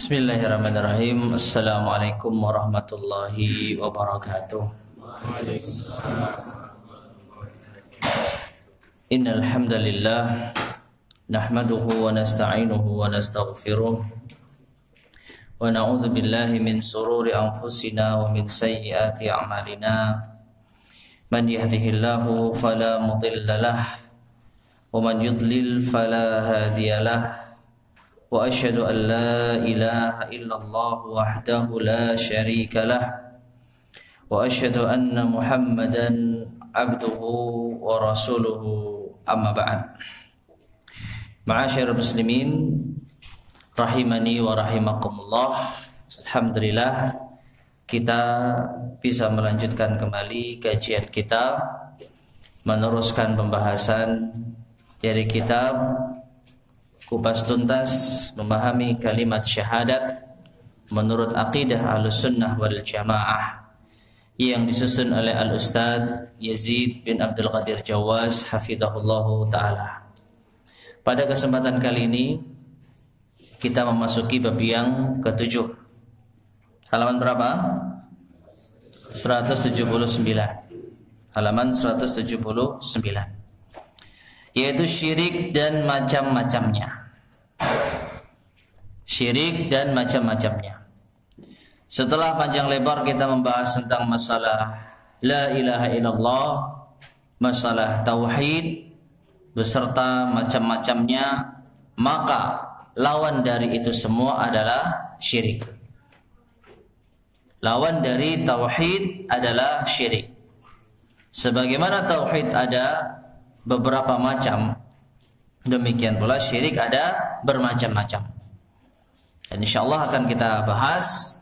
Bismillahirrahmanirrahim. Assalamualaikum warahmatullahi wabarakatuh. Innal hamdalillah nahmaduhu wa nasta'inuhu wa nastaghfiruh wa na'udzu billahi min sururi anfusina wa min sayyiati a'malina. Man yahdihillahu fala mudilla lahu wa man yudlil fala hadiyalah. Wa asyhadu an la ilaha illallah wahdahu la syarika lah wa asyhadu anna Muhammadan abduhu wa rasuluhu, amma ba'd. Ma'asyiral muslimin rahimani wa rahimakumullah. Alhamdulillah kita bisa melanjutkan kembali kajian kita, meneruskan pembahasan dari kitab Kupas Tuntas Memahami Kalimat Syahadat Menurut Aqidah Ahlussunnah wal Jamaah, yang disusun oleh Al-Ustadz Yazid bin Abdul Qadir Jawaz hafizahullahu ta'ala. Pada kesempatan kali ini kita memasuki bab yang ke-7. Halaman berapa? 179. Halaman 179, yaitu syirik dan macam-macamnya. Syirik dan macam-macamnya. Setelah panjang lebar kita membahas tentang masalah la ilaha illallah, masalah tauhid beserta macam-macamnya, maka lawan dari itu semua adalah syirik. Lawan dari tauhid adalah syirik. Sebagaimana tauhid ada beberapa macam, demikian pula syirik ada bermacam-macam. Dan insyaallah akan kita bahas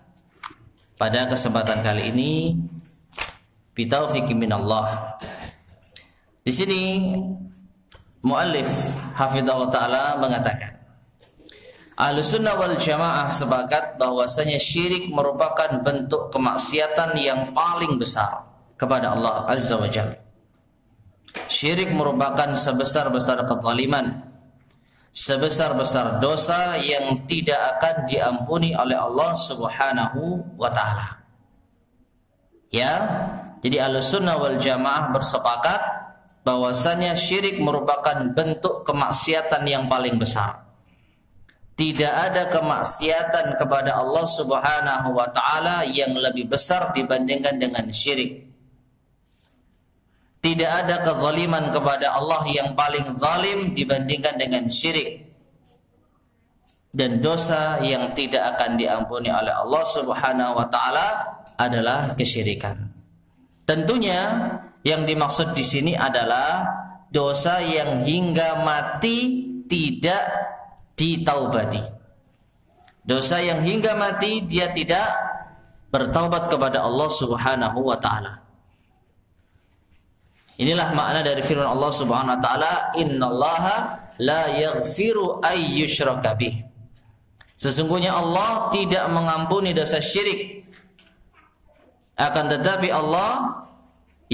pada kesempatan kali ini bitaufiq minallah. Di sini muallif hafizahullah taala mengatakan, Ahlussunnah wal Jamaah sepakat bahwasanya syirik merupakan bentuk kemaksiatan yang paling besar kepada Allah Azza wa Jalla. Syirik merupakan sebesar-besar kezaliman, sebesar-besar dosa yang tidak akan diampuni oleh Allah Subhanahu wa ta'ala. Ya, jadi Ahlussunnah wal Jamaah bersepakat bahwasanya syirik merupakan bentuk kemaksiatan yang paling besar. Tidak ada kemaksiatan kepada Allah Subhanahu wa ta'ala yang lebih besar dibandingkan dengan syirik. Tidak ada kezaliman kepada Allah yang paling zalim dibandingkan dengan syirik. Dan dosa yang tidak akan diampuni oleh Allah Subhanahu wa ta'ala adalah kesyirikan. Tentunya yang dimaksud di sini adalah dosa yang hingga mati tidak ditaubati. Dosa yang hingga mati dia tidak bertaubat kepada Allah Subhanahu wa ta'ala. Inilah makna dari firman Allah Subhanahu wa taala, innallaha la yaghfiru ay yushraka bih. Sesungguhnya Allah tidak mengampuni dosa syirik. Akan tetapi Allah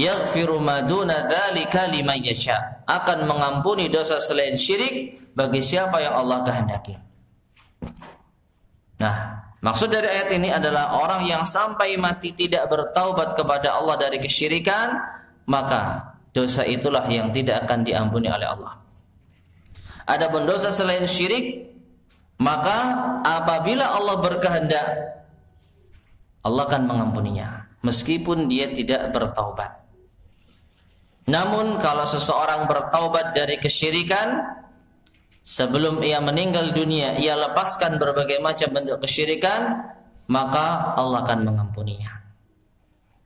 yaghfiru ma duna dzalika liman yasha. Akan mengampuni dosa selain syirik bagi siapa yang Allah kehendaki. Nah, maksud dari ayat ini adalah orang yang sampai mati tidak bertaubat kepada Allah dari kesyirikan, maka dosa itulah yang tidak akan diampuni oleh Allah. Adapun dosa selain syirik, maka apabila Allah berkehendak, Allah akan mengampuninya meskipun dia tidak bertaubat. Namun kalau seseorang bertaubat dari kesyirikan, sebelum ia meninggal dunia ia lepaskan berbagai macam bentuk kesyirikan, maka Allah akan mengampuninya.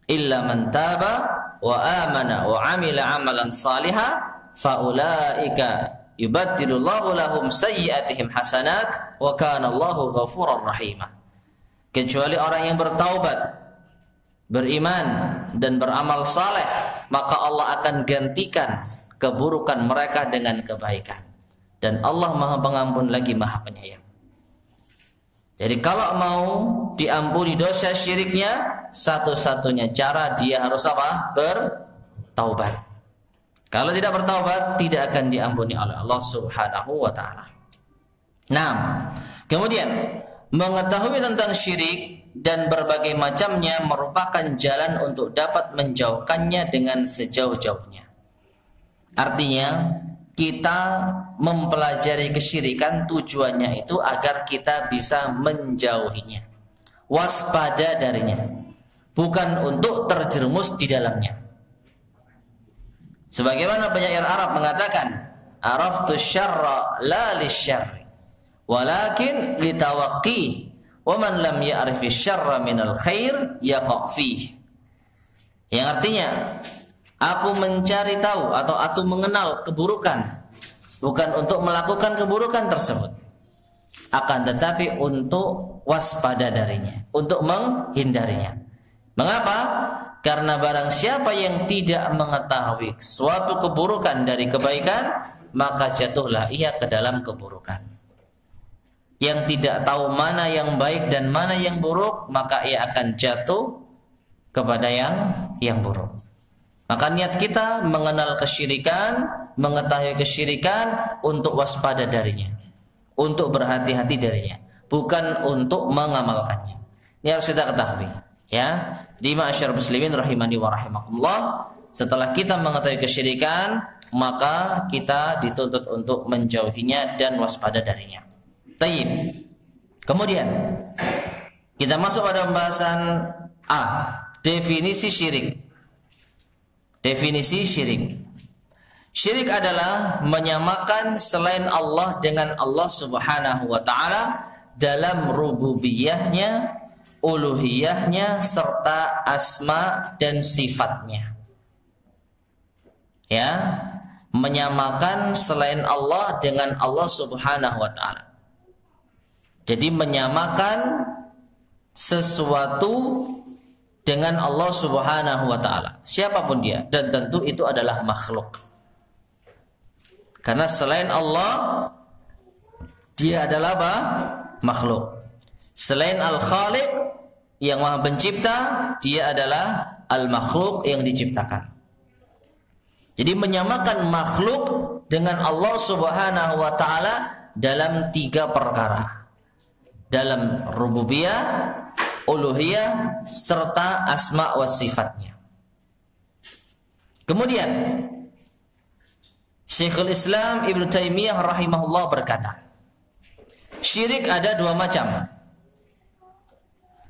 Illa man taba wa amana wa amila amalan salihah faulaika yubaddilullahu lahum sayyi'atihim hasanat wa kana Allahu ghafurar rahima. Kecuali orang yang bertaubat, beriman dan beramal saleh, maka Allah akan gantikan keburukan mereka dengan kebaikan, dan Allah Maha Pengampun lagi Maha Penyayang. Jadi kalau mau diampuni dosa syiriknya, satu-satunya cara dia harus apa? Bertaubat. Kalau tidak bertaubat, tidak akan diampuni oleh Allah Subhanahu wa ta'ala. Nah, kemudian mengetahui tentang syirik dan berbagai macamnya merupakan jalan untuk dapat menjauhkannya dengan sejauh-jauhnya. Artinya, kita mempelajari kesyirikan tujuannya itu agar kita bisa menjauhinya, waspada darinya, bukan untuk terjerumus di dalamnya. Sebagaimana penyair Arab mengatakan, araftu syarra la lisyarri walakin litawaqqih wa man lam ya'rifi syarra minal khair yaqa' fihi. Yang artinya, aku mencari tahu atau aku mengenal keburukan bukan untuk melakukan keburukan tersebut, akan tetapi untuk waspada darinya, untuk menghindarinya. Mengapa? Karena barang siapa yang tidak mengetahui suatu keburukan dari kebaikan, maka jatuhlah ia ke dalam keburukan. Yang tidak tahu mana yang baik dan mana yang buruk, maka ia akan jatuh kepada yang buruk. Maka niat kita mengenal kesyirikan, mengetahui kesyirikan untuk waspada darinya, untuk berhati-hati darinya, bukan untuk mengamalkannya. Ini harus kita ketahui, ya. Di ma'asyar muslimin rahimani wa rahimakumullah, setelah kita mengetahui kesyirikan, maka kita dituntut untuk menjauhinya dan waspada darinya. Taib. Kemudian kita masuk pada pembahasan A, definisi syirik. Definisi syirik. Syirik adalah menyamakan selain Allah dengan Allah Subhanahu wa taala dalam rububiyahnya, uluhiyahnya serta asma dan sifatnya. Ya, menyamakan selain Allah dengan Allah Subhanahu wa taala. Jadi menyamakan sesuatu dengan Allah Subhanahu wa taala, siapapun dia, dan tentu itu adalah makhluk. Karena selain Allah, dia adalah apa? Makhluk. Selain Al-Khaliq yang Maha Pencipta, dia adalah Al-Makhluk yang diciptakan. Jadi menyamakan makhluk dengan Allah Subhanahu wa taala dalam 3 perkara. Dalam rububiyah, uluhiyah serta asma wa sifatnya. Kemudian Syekhul Islam Ibnu Taimiyah rahimahullah berkata, syirik ada 2 macam.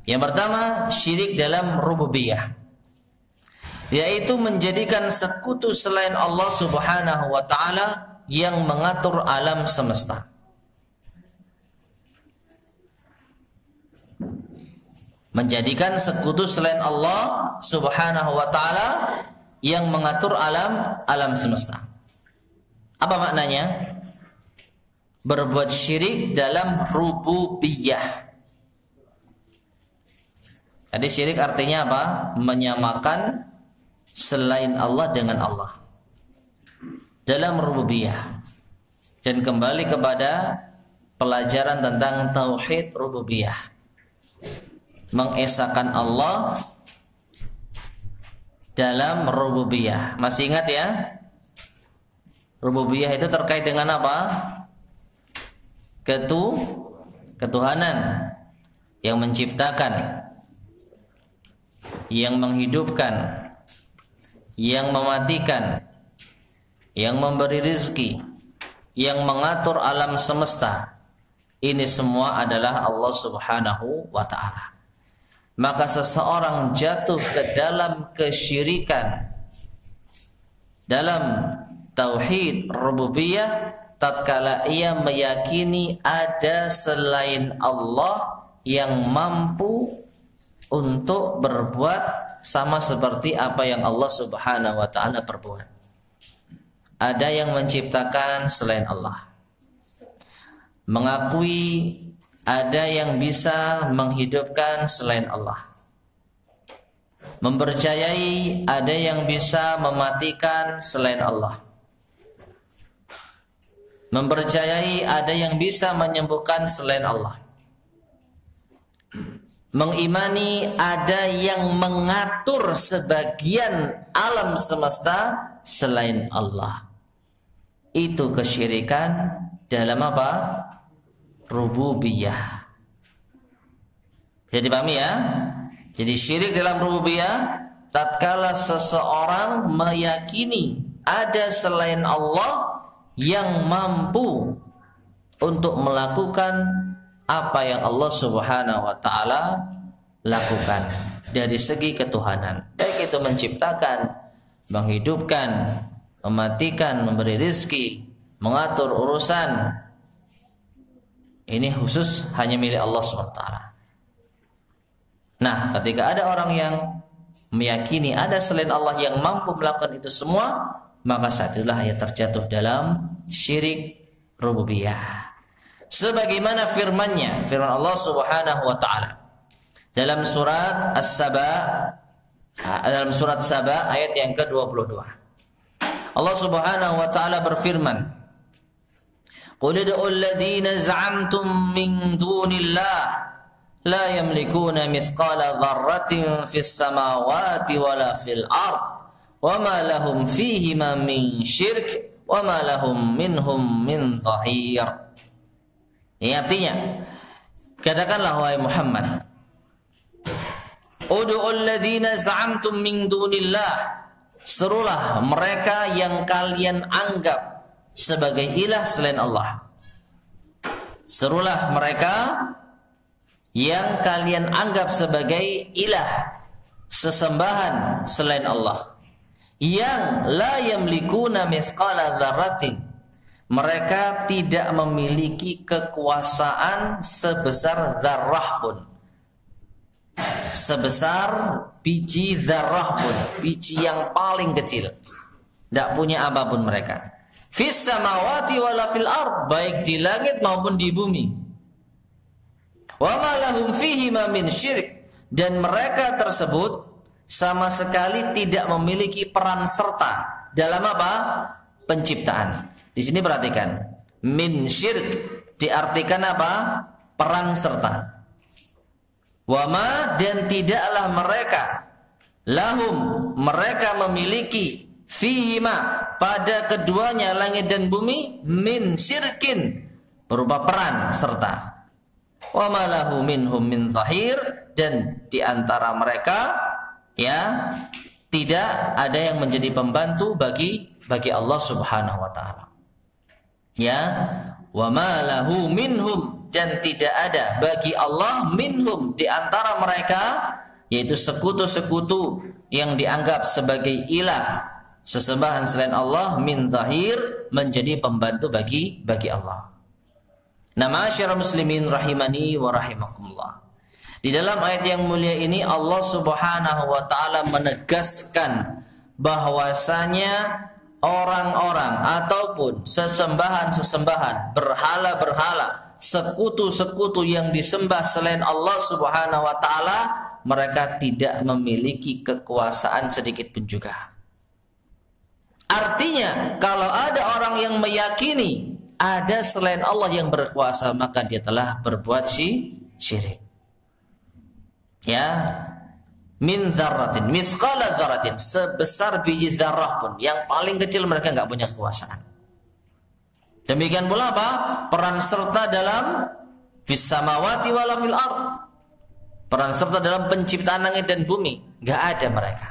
Yang pertama, syirik dalam rububiyah, yaitu menjadikan sekutu selain Allah Subhanahu wa taala yang mengatur alam semesta. Menjadikan sekutu selain Allah Subhanahu wa taala yang mengatur alam semesta. Apa maknanya? Berbuat syirik dalam rububiyah. Jadi syirik artinya apa? Menyamakan selain Allah dengan Allah dalam rububiyah. Dan kembali kepada pelajaran tentang tauhid rububiyah, mengesahkan Allah dalam rububiyah. Masih ingat ya? Rububiyah itu terkait dengan apa? Ketuhanan, yang menciptakan, yang menghidupkan, yang mematikan, yang memberi rezeki, yang mengatur alam semesta. Ini semua adalah Allah Subhanahu wa ta'ala. Maka seseorang jatuh ke dalam kesyirikan dalam tauhid rububiyah tatkala ia meyakini ada selain Allah yang mampu untuk berbuat sama seperti apa yang Allah Subhanahu wa ta'ala perbuat. Ada yang menciptakan selain Allah, mengakui ada yang bisa menghidupkan selain Allah, mempercayai ada yang bisa mematikan selain Allah, mempercayai ada yang bisa menyembuhkan selain Allah, mengimani ada yang mengatur sebagian alam semesta selain Allah. Itu kesyirikan dalam apa? Rububiyah. Bisa dipahami ya? Jadi syirik dalam rububiyah tatkala seseorang meyakini ada selain Allah yang mampu untuk melakukan apa yang Allah Subhanahu wa taala lakukan dari segi ketuhanan, baik itu menciptakan, menghidupkan, mematikan, memberi rizki, mengatur urusan. Ini khusus hanya milik Allah Subhanahu wa taala. Nah, ketika ada orang yang meyakini ada selain Allah yang mampu melakukan itu semua, maka saat itulah ia terjatuh dalam syirik rububiyah. Sebagaimana firman Allah Subhanahu wa taala dalam surat As-Saba, dalam surat Saba ayat yang ke-22. Allah Subhanahu wa taala berfirman, "Qul ud'ul ladzina za'amtum min dunillah la yamlikuna mithqala dzarratin fis samawati wala fil ard wama lahum fihima min syirk wama lahum minhum min dhahir." Ini artinya, katakanlah wahai Muhammad, ud'ul ladzina za'amtum min dunillah, serulah mereka yang kalian anggap sebagai ilah selain Allah. Serulah mereka yang kalian anggap sebagai ilah, sesembahan selain Allah, yang la yamlikuna mithqala dzarratin, mereka tidak memiliki kekuasaan sebesar dzarrah pun, sebesar biji dzarrah pun, biji yang paling kecil, tidak punya apapun mereka. Fis samawati wala fil ard, baik di langit maupun di bumi. Wa ma lahum fihi ma min syirik, dan mereka tersebut sama sekali tidak memiliki peran serta dalam apa? Penciptaan. Di sini perhatikan, min syirik diartikan apa? Peran serta. Wa ma, dan tidaklah mereka, lahum, mereka memiliki, fihima, pada keduanya langit dan bumi, min syirkin, berupa peran serta. Wa ma lahu minhum min zahir, dan di antara mereka ya tidak ada yang menjadi pembantu bagi Allah Subhanahu wa taala. Ya, wa ma lahu minhum, dan tidak ada bagi Allah minhum, di antara mereka, yaitu sekutu-sekutu yang dianggap sebagai ilah, sesembahan selain Allah, min zahir, menjadi pembantu bagi Allah. Nah, ma'asyiral muslimin rahimani wa rahimakumullah. Di dalam ayat yang mulia ini Allah Subhanahu wa taala menegaskan bahwasanya orang-orang ataupun sesembahan-sesembahan, berhala-berhala, sekutu-sekutu yang disembah selain Allah Subhanahu wa taala, mereka tidak memiliki kekuasaan sedikit pun juga. Artinya, kalau ada orang yang meyakini ada selain Allah yang berkuasa, maka dia telah berbuat syirik. Ya, min dzarratin, misqala dzarratin, sebesar biji zarrah pun, yang paling kecil mereka enggak punya kekuasaan. Demikian pula apa? Peran serta dalam fis samawati wala fil ard, peran serta dalam penciptaan langit dan bumi, enggak ada mereka.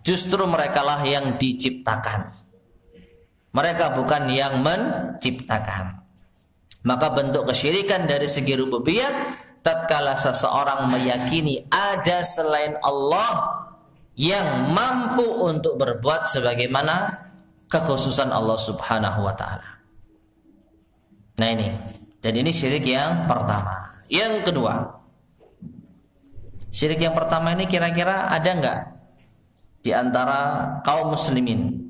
Justru merekalah yang diciptakan, mereka bukan yang menciptakan. Maka bentuk kesyirikan dari segi rububiyah, tatkala seseorang meyakini ada selain Allah yang mampu untuk berbuat sebagaimana kekhususan Allah Subhanahu wa taala. Nah ini, dan ini syirik yang pertama. Yang kedua, syirik yang pertama ini kira-kira ada enggak di antara kaum muslimin?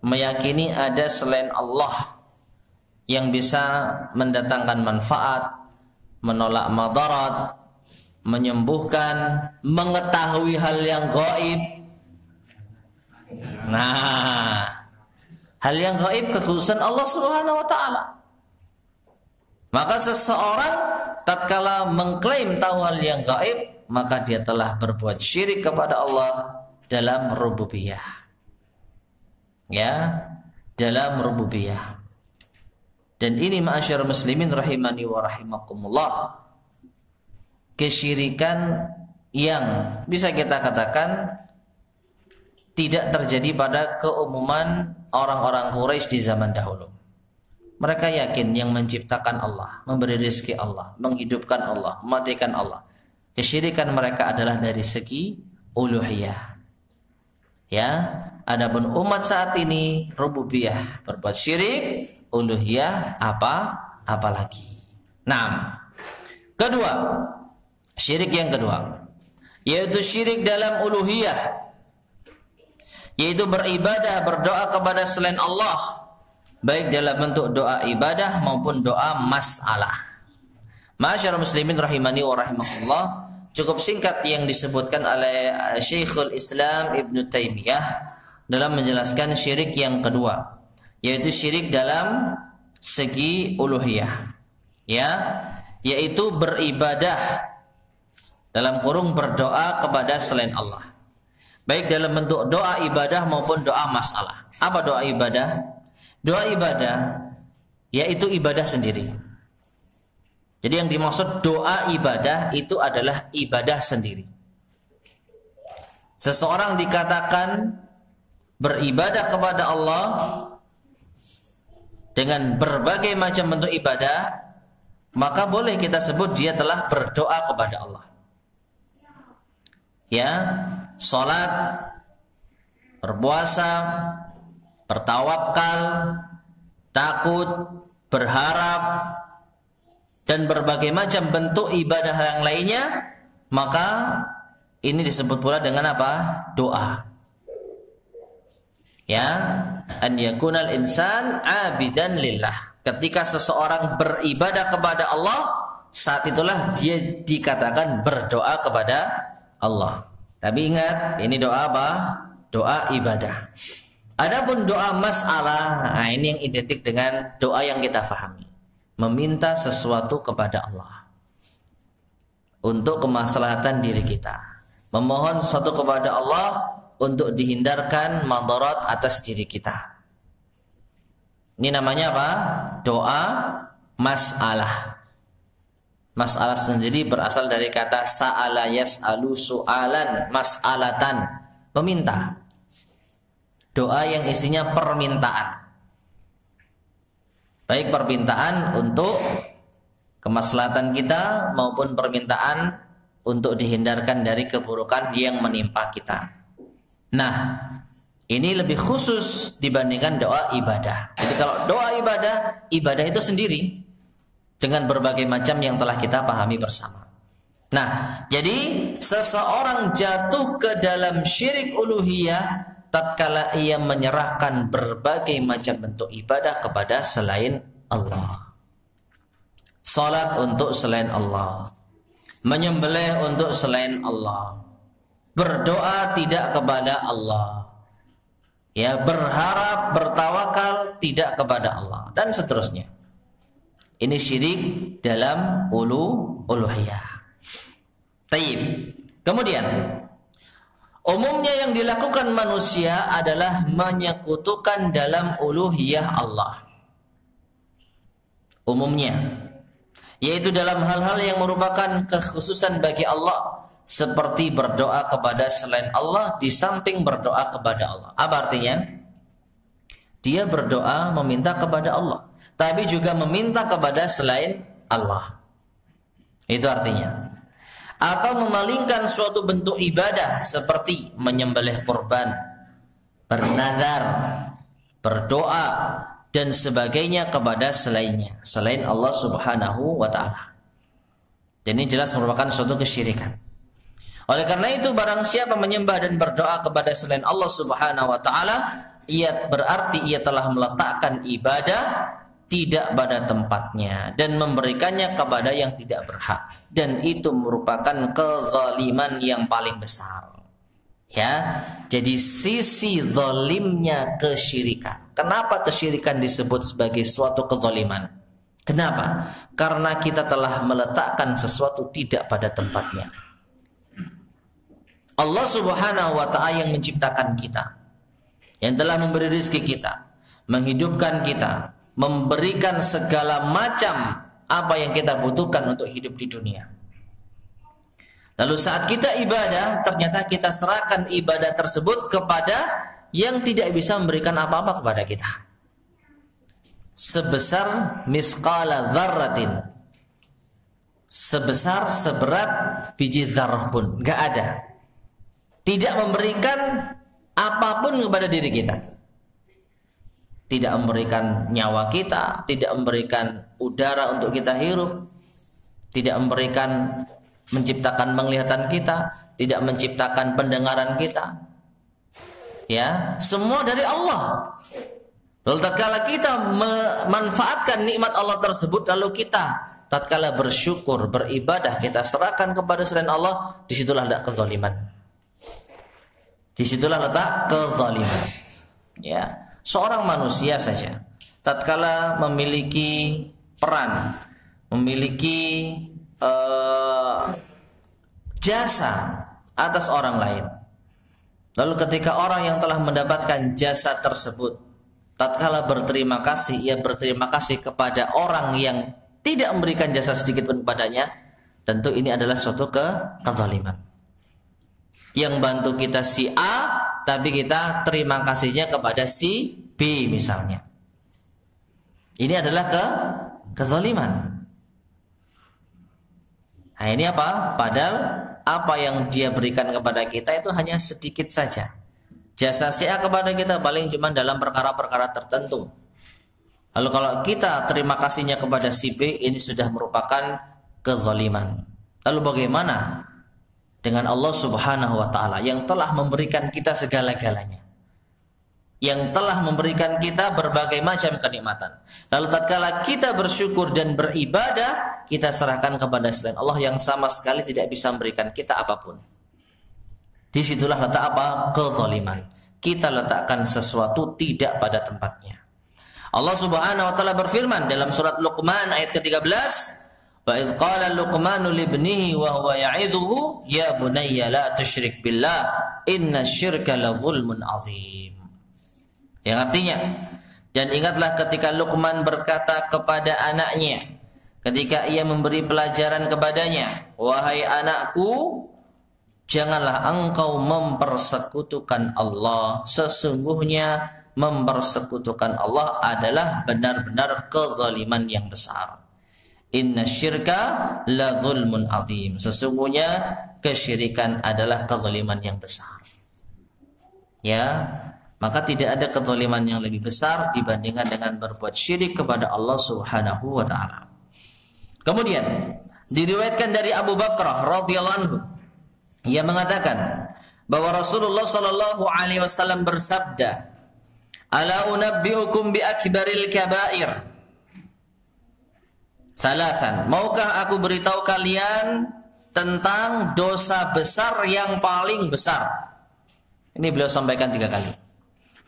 Meyakini ada selain Allah yang bisa mendatangkan manfaat, menolak madarat, menyembuhkan, mengetahui hal yang gaib. Nah, hal yang gaib kekhususan Allah Subhanahu wa taala. Maka seseorang tatkala mengklaim tahu hal yang gaib, maka dia telah berbuat syirik kepada Allah dalam rububiyah. Ya, dalam rububiyah. Dan ini ma'asyar muslimin rahimani wa rahimakumullah, kesyirikan yang bisa kita katakan tidak terjadi pada keumuman orang-orang Quraisy di zaman dahulu. Mereka yakin yang menciptakan Allah, memberi rezeki Allah, menghidupkan Allah, mematikan Allah. Kesyirikan mereka adalah dari segi uluhiyah. Ya, adapun umat saat ini rububiyah, berbuat syirik, uluhiyah apalagi. Nah, kedua, syirik yang kedua yaitu syirik dalam uluhiyah, yaitu beribadah, berdoa kepada selain Allah, baik dalam bentuk doa ibadah maupun doa masalah. Ma'asyarul muslimin rahimani wa rahimakumullah, cukup singkat yang disebutkan oleh Syekhul Islam Ibn Taimiyah dalam menjelaskan syirik yang kedua, yaitu syirik dalam segi uluhiyah, ya, yaitu beribadah dalam kurung berdoa kepada selain Allah, baik dalam bentuk doa ibadah maupun doa masalah. Apa doa ibadah? Doa ibadah yaitu ibadah sendiri. Jadi yang dimaksud doa ibadah itu adalah ibadah sendiri. Seseorang dikatakan beribadah kepada Allah dengan berbagai macam bentuk ibadah, maka boleh kita sebut dia telah berdoa kepada Allah. Ya, salat, berpuasa, bertawakal, takut, berharap, dan berbagai macam bentuk ibadah yang lainnya, maka ini disebut pula dengan apa? Doa. Ya, an yakunal insan abidan lillah. Ketika seseorang beribadah kepada Allah, saat itulah dia dikatakan berdoa kepada Allah. Tapi ingat, ini doa apa? Doa ibadah. Adapun doa masalah, nah ini yang identik dengan doa yang kita fahami. Meminta sesuatu kepada Allah untuk kemaslahatan diri kita. Memohon sesuatu kepada Allah untuk dihindarkan madarat atas diri kita. Ini namanya apa? Doa masalah. Masalah sendiri berasal dari kata sa'ala yas'alu su'alan, mas'alatan, meminta. Doa yang isinya permintaan. Baik permintaan untuk kemaslahatan kita maupun permintaan untuk dihindarkan dari keburukan yang menimpa kita. Nah, ini lebih khusus dibandingkan doa ibadah. Jadi kalau doa ibadah, ibadah itu sendiri dengan berbagai macam yang telah kita pahami bersama. Nah, jadi seseorang jatuh ke dalam syirik uluhiyah tatkala ia menyerahkan berbagai macam bentuk ibadah kepada selain Allah. Salat untuk selain Allah, menyembelih untuk selain Allah, berdoa tidak kepada Allah, ya, berharap, bertawakal tidak kepada Allah, dan seterusnya. Ini syirik dalam uluhiyah. Taib. Kemudian umumnya yang dilakukan manusia adalah menyekutukan dalam uluhiyah Allah. Umumnya, yaitu dalam hal-hal yang merupakan kekhususan bagi Allah, seperti berdoa kepada selain Allah di samping berdoa kepada Allah. Apa artinya? Dia berdoa meminta kepada Allah, tapi juga meminta kepada selain Allah. Itu artinya. Atau memalingkan suatu bentuk ibadah seperti menyembelih kurban, bernazar, berdoa, dan sebagainya kepada selainnya, selain Allah Subhanahu wa ta'ala. Dan ini jelas merupakan suatu kesyirikan. Oleh karena itu, barang siapa menyembah dan berdoa kepada selain Allah Subhanahu wa ta'ala, ia berarti ia telah meletakkan ibadah tidak pada tempatnya dan memberikannya kepada yang tidak berhak, dan itu merupakan kezaliman yang paling besar. Ya, jadi sisi zalimnya kesyirikan. Kenapa kesyirikan disebut sebagai suatu kezaliman? Kenapa? Karena kita telah meletakkan sesuatu tidak pada tempatnya. Allah Subhanahu wa ta'ala yang menciptakan kita, yang telah memberi rezeki kita, menghidupkan kita, memberikan segala macam apa yang kita butuhkan untuk hidup di dunia. Lalu saat kita ibadah, ternyata kita serahkan ibadah tersebut kepada yang tidak bisa memberikan apa-apa kepada kita. Sebesar misqala dzarratin, sebesar seberat biji zarrah pun nggak ada. Tidak memberikan apapun kepada diri kita. Tidak memberikan nyawa kita, tidak memberikan udara untuk kita hirup, tidak memberikan menciptakan penglihatan kita, tidak menciptakan pendengaran kita. Ya, semua dari Allah. Lalu tatkala kita memanfaatkan nikmat Allah tersebut, lalu kita tatkala bersyukur, beribadah, kita serahkan kepada selain Allah, disitulah letak kezaliman. Disitulah letak kezaliman. Ya. Seorang manusia saja tatkala memiliki peran, memiliki jasa atas orang lain, lalu ketika orang yang telah mendapatkan jasa tersebut tatkala berterima kasih, ia berterima kasih kepada orang yang tidak memberikan jasa sedikit pun kepadanya, tentu ini adalah suatu kezaliman. Yang bantu kita si A, tapi kita terima kasihnya kepada si B misalnya. Ini adalah kezaliman. Nah ini apa? Padahal apa yang dia berikan kepada kita itu hanya sedikit saja. Jasa si A kepada kita paling cuma dalam perkara-perkara tertentu. Lalu kalau kita terima kasihnya kepada si B, ini sudah merupakan kezaliman. Lalu bagaimana dengan Allah Subhanahu wa ta'ala yang telah memberikan kita segala-galanya, yang telah memberikan kita berbagai macam kenikmatan? Lalu tatkala kita bersyukur dan beribadah, kita serahkan kepada selain Allah yang sama sekali tidak bisa memberikan kita apapun. Disitulah letak apa? Kezaliman. Kita letakkan sesuatu tidak pada tempatnya. Allah Subhanahu wa ta'ala berfirman dalam surat Luqman ayat ke-13, wa idz qala Luqmanu libnihi wa huwa ya'idhuhu ya bunayya la tusyrik billah innasyirka la zulmun azim. Yang artinya, dan ingatlah ketika Luqman berkata kepada anaknya ketika ia memberi pelajaran kepadanya, wahai anakku, janganlah engkau mempersekutukan Allah, sesungguhnya mempersekutukan Allah adalah benar-benar kezaliman yang besar. Inna syirka la zulmun azim. Sesungguhnya kesyirikan adalah kezaliman yang besar. Ya, maka tidak ada kezaliman yang lebih besar dibandingkan dengan berbuat syirik kepada Allah Subhanahu wa ta'ala. Kemudian diriwayatkan dari Abu Bakrah radhiyallahu anhu, ia mengatakan bahwa Rasulullah sallallahu alaihi wasallam bersabda, "Ala unabbiukum bi akbaril kabair?" Salasan, maukah aku beritahu kalian tentang dosa besar yang paling besar? Ini beliau sampaikan 3 kali.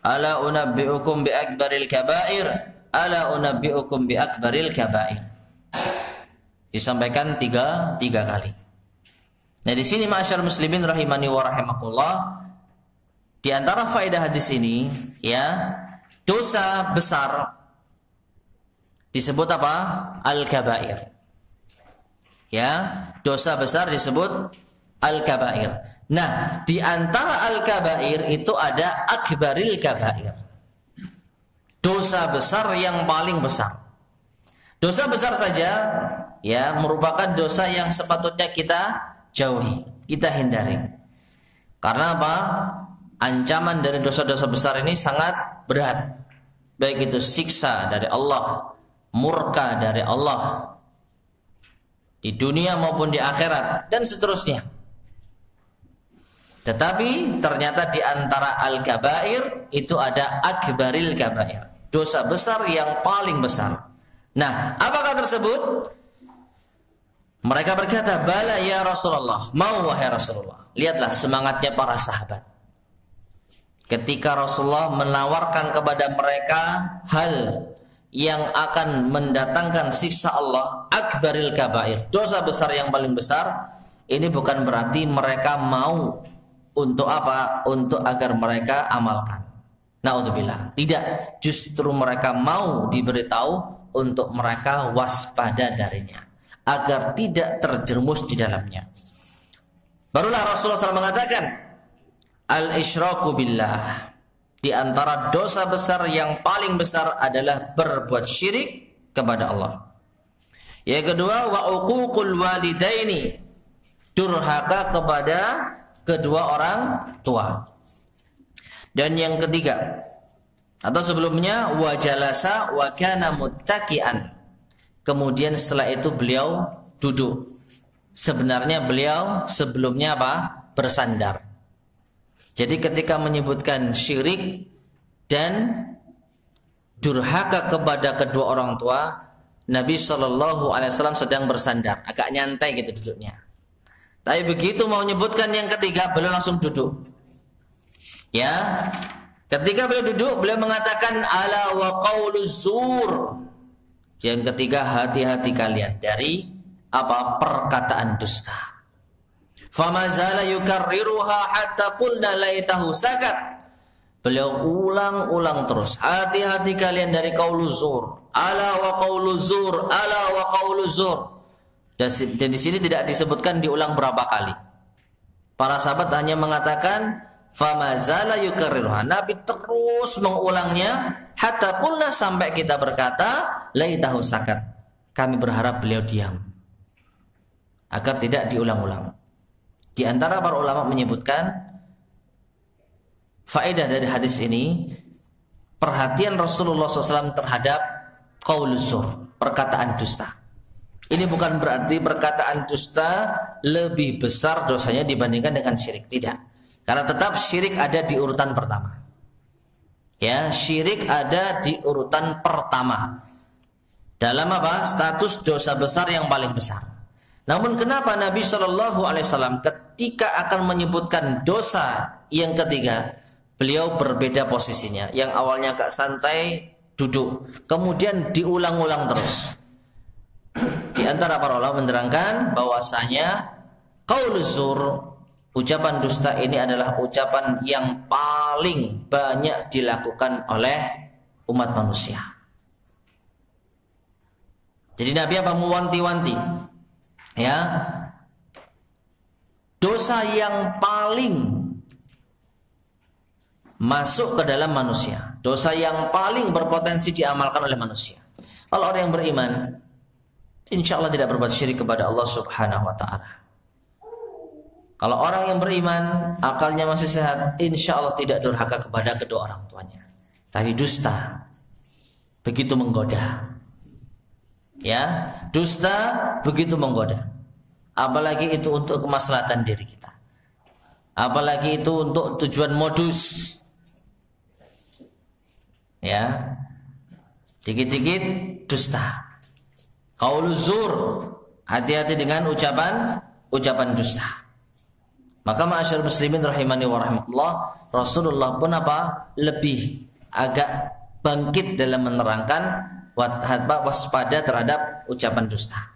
Ala unabbiukum bi akbaril kabair, ala unabbiukum bi akbaril kabair. Disampaikan 3 kali. Nah, di sini ma'asyar muslimin rahimani wa rahimakumullah, di antara faedah hadis ini, ya, dosa besar disebut apa? Al-kabair. Ya, dosa besar disebut al-kabair. Nah, di antara al-kabair itu ada akbaril kabair. Dosa besar yang paling besar. Dosa besar saja ya merupakan dosa yang sepatutnya kita jauhi, kita hindari. Karena apa? Ancaman dari dosa-dosa besar ini sangat berat. Baik itu siksa dari Allah, murka dari Allah di dunia maupun di akhirat dan seterusnya. Tetapi ternyata di antara al-kabair itu ada akbaril kabair, dosa besar yang paling besar. Nah, apakah tersebut? Mereka berkata, "Bala ya Rasulullah." Mau wahai Rasulullah. Lihatlah semangatnya para sahabat. Ketika Rasulullah menawarkan kepada mereka hal yang akan mendatangkan siksa Allah, akbaril kabair, dosa besar yang paling besar, ini bukan berarti mereka mau untuk apa? Untuk agar mereka amalkan. Na'udzubillah. Tidak, justru mereka mau diberitahu untuk mereka waspada darinya, agar tidak terjerumus di dalamnya. Barulah Rasulullah SAW mengatakan, al-isyraku billah, di antara dosa besar yang paling besar adalah berbuat syirik kepada Allah. Yang kedua, wa uququl walidaini, durhaka kepada kedua orang tua. Dan yang ketiga, atau sebelumnya, wa jalasa wa kana muttaqian. Kemudian setelah itu beliau duduk. Sebenarnya beliau sebelumnya apa? Bersandar. Jadi ketika menyebutkan syirik dan durhaka kepada kedua orang tua, Nabi SAW sedang bersandar, agak nyantai gitu duduknya. Tapi begitu mau menyebutkan yang ketiga, beliau langsung duduk. Ya, ketika beliau duduk, beliau mengatakan ala wa qauluz zur. Yang ketiga, hati-hati kalian dari apa? Perkataan dusta. Fama zala yukarriruha hatta qulna laitahu sakat. Beliau ulang-ulang terus, hati-hati kalian dari qauluz zur. Ala wa qauluz zur, ala wa qauluz zur. Dan di sini tidak disebutkan diulang berapa kali. Para sahabat hanya mengatakan fama zala yukarriruha. Nabi terus mengulangnya hatta qulna, sampai kita berkata laitahu sakat. Kami berharap beliau diam agar tidak diulang-ulang. Di antara para ulama menyebutkan faedah dari hadis ini, perhatian Rasulullah SAW terhadap qauluz zur, perkataan dusta. Ini bukan berarti perkataan dusta lebih besar dosanya dibandingkan dengan syirik, tidak. Karena tetap syirik ada di urutan pertama. Ya, syirik ada di urutan pertama. Dalam apa? Status dosa besar yang paling besar. Namun kenapa Nabi SAW ketika akan menyebutkan dosa yang ketiga, beliau berbeda posisinya. Yang awalnya agak santai, duduk, kemudian diulang-ulang terus. Di antara para ulama menerangkan bahwasanya qauluz zur, ucapan dusta ini adalah ucapan yang paling banyak dilakukan oleh umat manusia. Jadi Nabi apa? Mewanti-wanti, ya, dosa yang paling masuk ke dalam manusia, dosa yang paling berpotensi diamalkan oleh manusia. Kalau orang yang beriman, insya Allah tidak berbuat syirik kepada Allah Subhanahu wa ta'ala. Kalau orang yang beriman, akalnya masih sehat, insya Allah tidak durhaka kepada kedua orang tuanya. Tapi dusta begitu menggoda. Ya, dusta begitu menggoda. Apalagi itu untuk kemaslahatan diri kita. Apalagi itu untuk tujuan modus. Ya, dikit-dikit dusta. Qauluz zur, hati-hati dengan ucapan dusta. Maka ma'asyar muslimin rahimani wa rahmatullah, Rasulullah pun apa? Lebih agak bangkit dalam menerangkan waspada terhadap ucapan dusta.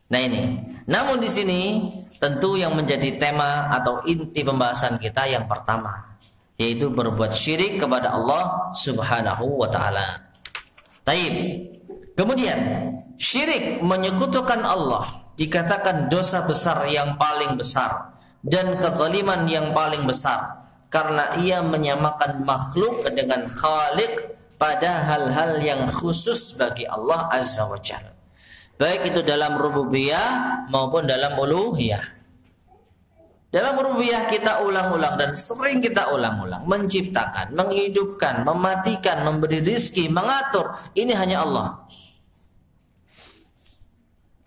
Nah ini. Namun di sini tentu yang menjadi tema atau inti pembahasan kita yang pertama, yaitu berbuat syirik kepada Allah Subhanahu wa ta'ala. Taib. Kemudian syirik, menyekutukan Allah, dikatakan dosa besar yang paling besar dan kezaliman yang paling besar, karena ia menyamakan makhluk dengan Khalik pada hal-hal yang khusus bagi Allah Azza wa Jalla, baik itu dalam rububiyah maupun dalam uluhiyah. Dalam rububiyah kita ulang-ulang dan sering kita ulang-ulang, menciptakan, menghidupkan, mematikan, memberi rizki, mengatur, ini hanya Allah.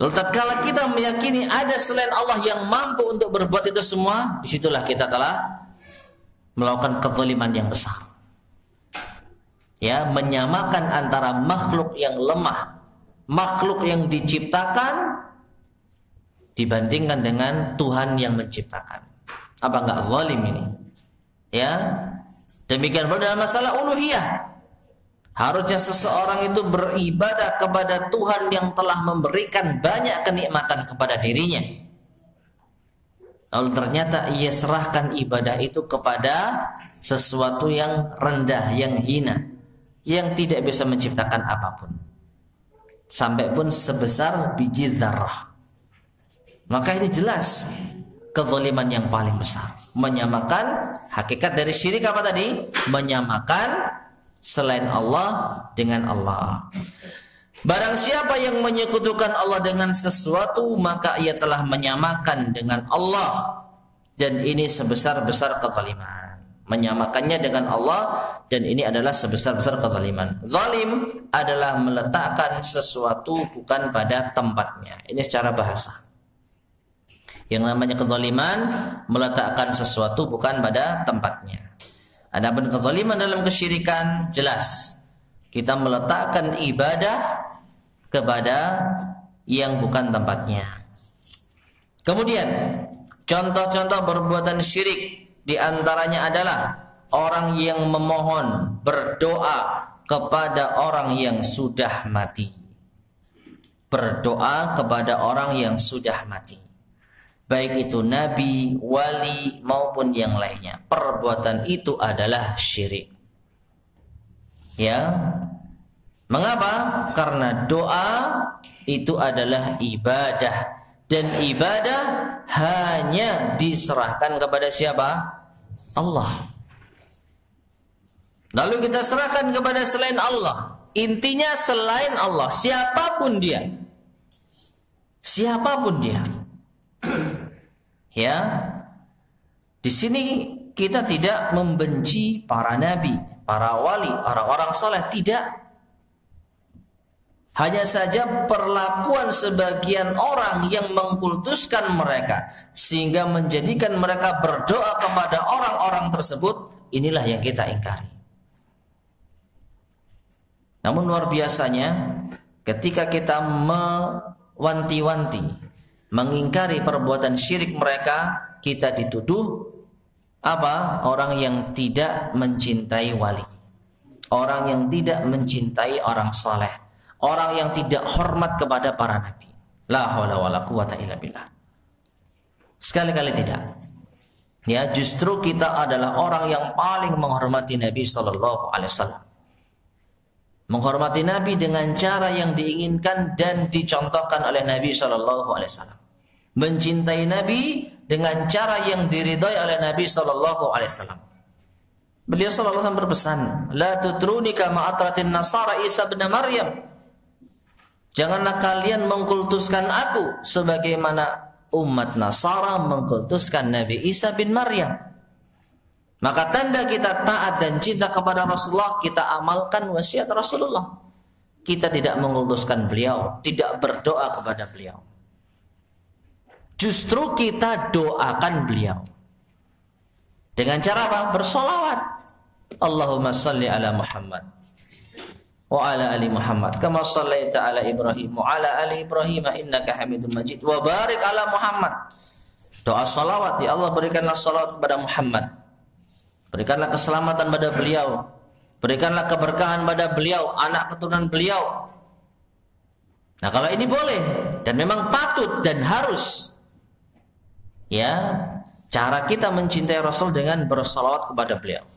Lalu tatkala kita meyakini ada selain Allah yang mampu untuk berbuat itu semua, disitulah kita telah melakukan kezaliman yang besar. Ya, menyamakan antara makhluk yang lemah, makhluk yang diciptakan, dibandingkan dengan Tuhan yang menciptakan. Apa enggak zalim ini? Ya, demikian pula dalam masalah uluhiyah. Harusnya seseorang itu beribadah kepada Tuhan yang telah memberikan banyak kenikmatan kepada dirinya. Lalu ternyata ia serahkan ibadah itu kepada sesuatu yang rendah, yang hina, yang tidak bisa menciptakan apapun, sampai pun sebesar biji dzarrah. Maka ini jelas kezaliman yang paling besar. Menyamakan hakikat dari syirik apa tadi? Menyamakan selain Allah dengan Allah. Barang siapa yang menyekutukan Allah dengan sesuatu, maka ia telah menyamakan dengan Allah, dan ini sebesar-besar kezaliman. Menyamakannya dengan Allah, dan ini adalah sebesar-besar kezaliman. Zalim adalah meletakkan sesuatu bukan pada tempatnya. Ini secara bahasa. Yang namanya kezaliman, meletakkan sesuatu bukan pada tempatnya. Adapun kezaliman dalam kesyirikan, jelas kita meletakkan ibadah kepada yang bukan tempatnya. Kemudian contoh-contoh perbuatan syirik di antaranya adalah orang yang memohon, berdoa kepada orang yang sudah mati. Berdoa kepada orang yang sudah mati, baik itu nabi, wali maupun yang lainnya. Perbuatan itu adalah syirik. Ya. Mengapa? Karena doa itu adalah ibadah, dan ibadah hanya diserahkan kepada siapa? Allah. Lalu kita serahkan kepada selain Allah. Intinya selain Allah, siapapun dia. Siapapun dia. Ya, di sini kita tidak membenci para nabi, para wali, orang-orang soleh, tidak. Hanya saja perlakuan sebagian orang yang mengkultuskan mereka sehingga menjadikan mereka berdoa kepada orang-orang tersebut, inilah yang kita ingkari. Namun luar biasanya ketika kita mewanti-wanti, mengingkari perbuatan syirik mereka, kita dituduh apa? Orang yang tidak mencintai wali, orang yang tidak mencintai orang saleh, orang yang tidak hormat kepada para nabi. La haula wala quwata illa billah. Sekali-kali tidak. Ya, justru kita adalah orang yang paling menghormati Nabi sallallahu alaihi wasallam. Menghormati Nabi dengan cara yang diinginkan dan dicontohkan oleh Nabi sallallahu alaihi wasallam. Mencintai Nabi dengan cara yang diridhai oleh Nabi sallallahu alaihi wasallam. Beliau sallallahu alaihi wasallam berpesan, "La tutruni kama atratin nasara Isa bin Maryam." Janganlah kalian mengkultuskan aku sebagaimana umat Nasara mengkultuskan Nabi Isa bin Maryam. Maka tanda kita taat dan cinta kepada Rasulullah, kita amalkan wasiat Rasulullah. Kita tidak mengkultuskan beliau, tidak berdoa kepada beliau. Justru kita doakan beliau. Dengan cara apa? Bersolawat. Allahumma salli ala Muhammad wa ala ali Muhammad kama shallaita ala Ibrahim wa ala ali Ibrahim innaka Hamidum Majid wa barik ala Muhammad. Doa salawat, ya Allah berikanlah salawat kepada Muhammad, berikanlah keselamatan pada beliau, berikanlah keberkahan pada beliau, anak keturunan beliau. Nah, kalau ini boleh dan memang patut dan harus, ya, cara kita mencintai Rasul dengan bersalawat kepada beliau,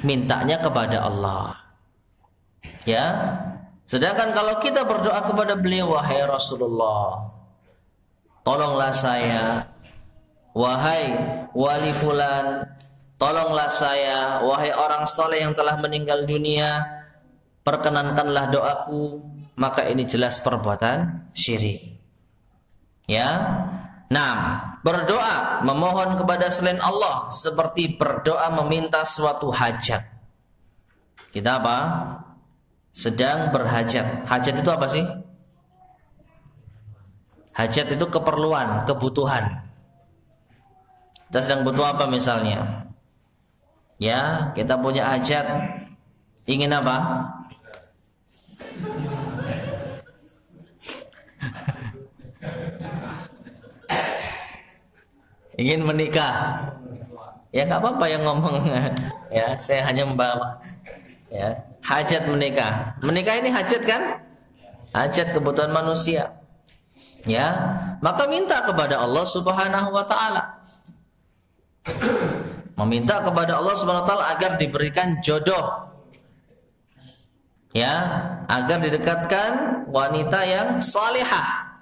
mintanya kepada Allah. Ya, sedangkan kalau kita berdoa kepada beliau, wahai Rasulullah, tolonglah saya, wahai wali fulan, tolonglah saya, wahai orang soleh yang telah meninggal dunia, perkenankanlah doaku, maka ini jelas perbuatan syirik. Ya, nah, berdoa memohon kepada selain Allah seperti berdoa meminta suatu hajat. Kita apa? Sedang berhajat. Hajat itu apa sih? Hajat itu keperluan, kebutuhan. Kita sedang butuh apa misalnya? Ya, kita punya hajat. Ingin apa? Ingin menikah. Ya nggak apa-apa yang ngomong. Ya, saya hanya membawa. Ya. Hajat menikah. Menikah ini hajat kan? Hajat kebutuhan manusia. Ya, maka minta kepada Allah Subhanahu wa taala. Meminta kepada Allah Subhanahu wa taala agar diberikan jodoh. Ya, agar didekatkan wanita yang salihah.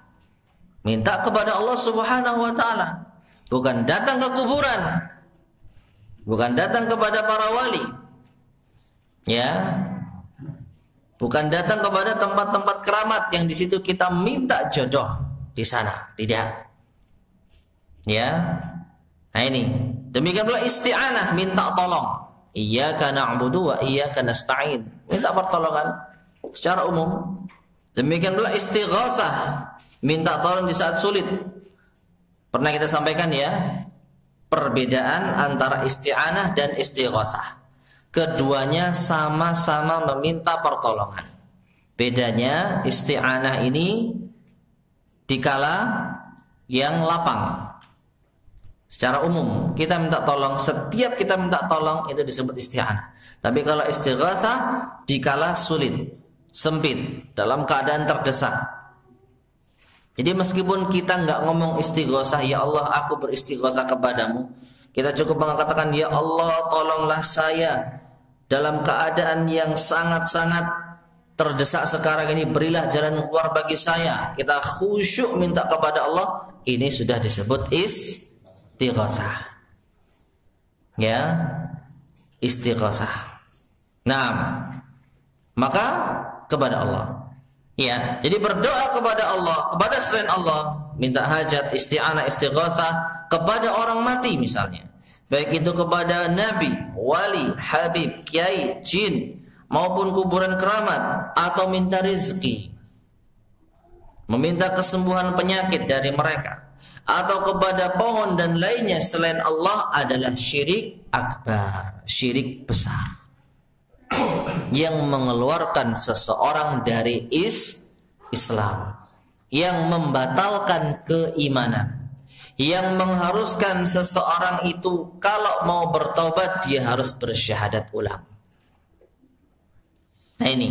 Minta kepada Allah Subhanahu wa taala. Bukan datang ke kuburan. Bukan datang kepada para wali. Ya. Bukan datang kepada tempat-tempat keramat yang di situ kita minta jodoh di sana, tidak. Ya. Nah ini. Demikian pula isti'anah, minta tolong. Iyyaka na'budu wa iyyaka nasta'in. Minta pertolongan secara umum. Demikian pula istighasah, minta tolong di saat sulit. Pernah kita sampaikan ya, perbedaan antara isti'anah dan istighasah. Keduanya sama-sama meminta pertolongan. Bedanya isti'anah ini dikala yang lapang. Secara umum kita minta tolong, setiap kita minta tolong itu disebut isti'anah. Tapi kalau istighasah dikala sulit, sempit, dalam keadaan terdesak. Jadi meskipun kita nggak ngomong istighasah, ya Allah aku beristighasah kepadamu, kita cukup mengatakan ya Allah tolonglah saya dalam keadaan yang sangat-sangat terdesak sekarang ini, berilah jalan keluar bagi saya. Kita khusyuk minta kepada Allah, ini sudah disebut istighasah. Ya, istighasah. Nah, maka kepada Allah. Ya, jadi berdoa kepada Allah, kepada selain Allah, minta hajat, isti'anah, istighasah kepada orang mati misalnya. Baik itu kepada nabi, wali, habib, kiai, jin, maupun kuburan keramat, atau minta rezeki, meminta kesembuhan penyakit dari mereka, atau kepada pohon dan lainnya selain Allah adalah syirik akbar, syirik besar yang mengeluarkan seseorang dari Islam, yang membatalkan keimanan, yang mengharuskan seseorang itu kalau mau bertobat dia harus bersyahadat ulang. Nah ini.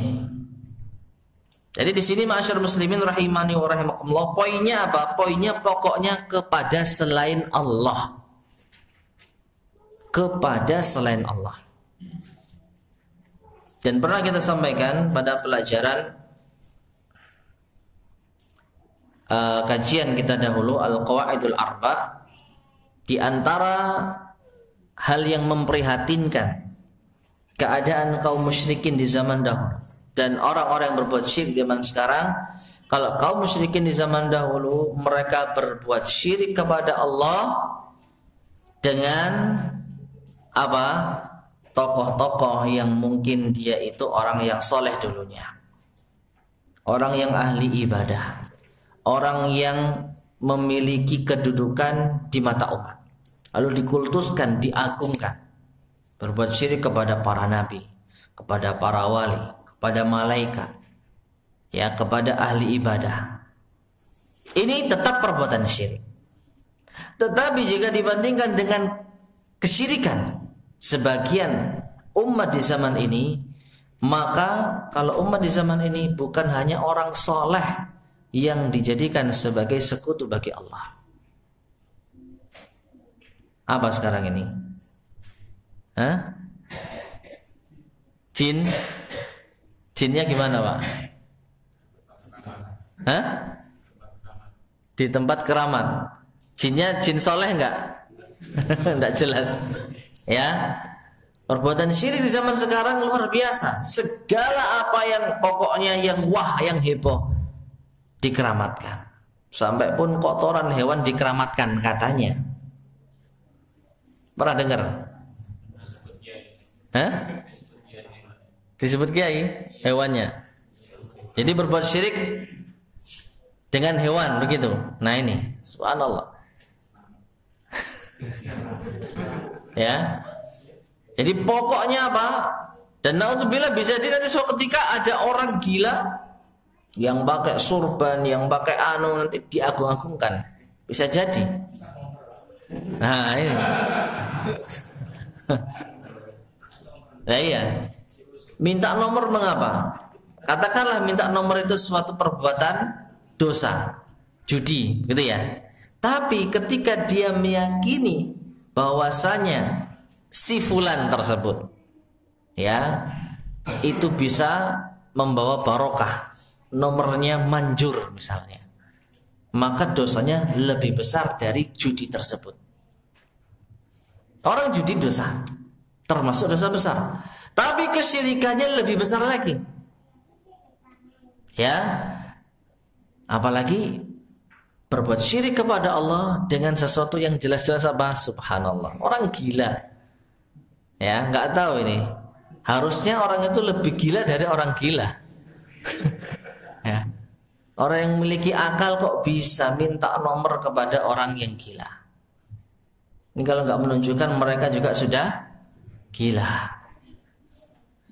Jadi di sini ma'asyar muslimin rahimani wa rahimakumullah, poinnya apa? Poinnya pokoknya kepada selain Allah. Kepada selain Allah. Dan pernah kita sampaikan pada pelajaran kajian kita dahulu Al-Qawaidul Arba, di antara hal yang memprihatinkan keadaan kaum musyrikin di zaman dahulu dan orang-orang yang berbuat syirik zaman sekarang. Kalau kaum musyrikin di zaman dahulu mereka berbuat syirik kepada Allah dengan apa? Tokoh-tokoh yang mungkin dia itu orang yang soleh dulunya, orang yang ahli ibadah, orang yang memiliki kedudukan di mata umat, lalu dikultuskan, diagungkan, berbuat syirik kepada para nabi, kepada para wali, kepada malaikat, ya, kepada ahli ibadah. Ini tetap perbuatan syirik. Tetapi jika dibandingkan dengan kesyirikan sebagian umat di zaman ini, maka kalau umat di zaman ini bukan hanya orang soleh yang dijadikan sebagai sekutu bagi Allah. Apa sekarang ini? Hah? Jinnya gimana Pak? Hah? Di tempat keramat. Jinnya jin soleh enggak? Enggak jelas. Ya, perbuatan syirik di zaman sekarang luar biasa. Segala apa yang pokoknya yang wah, yang heboh dikeramatkan. Sampai pun kotoran hewan dikeramatkan katanya. Pernah dengar? Hah? Disebut kiai hewannya. Jadi berbuat syirik dengan hewan begitu. Nah ini, subhanallah. Ya. Jadi pokoknya apa? Dan naudzubillah bisa jadi nanti suatu ketika ada orang gila yang pakai surban, yang pakai anu, nanti diagung-agungkan. Bisa jadi. Nah, ini. Nah iya. Minta nomor mengapa? Katakanlah minta nomor itu suatu perbuatan dosa, judi, gitu ya. Tapi ketika dia meyakini bahwasanya si fulan tersebut, ya, itu bisa membawa barokah, nomornya manjur misalnya, maka dosanya lebih besar dari judi tersebut. Orang judi dosa, termasuk dosa besar, tapi kesyirikannya lebih besar lagi, ya. Apalagi berbuat syirik kepada Allah dengan sesuatu yang jelas-jelas apa? Subhanallah, orang gila, ya, nggak tahu ini. Harusnya orang itu lebih gila dari orang gila. Ya. Orang yang memiliki akal kok bisa minta nomor kepada orang yang gila. Ini kalau nggak menunjukkan mereka juga sudah gila.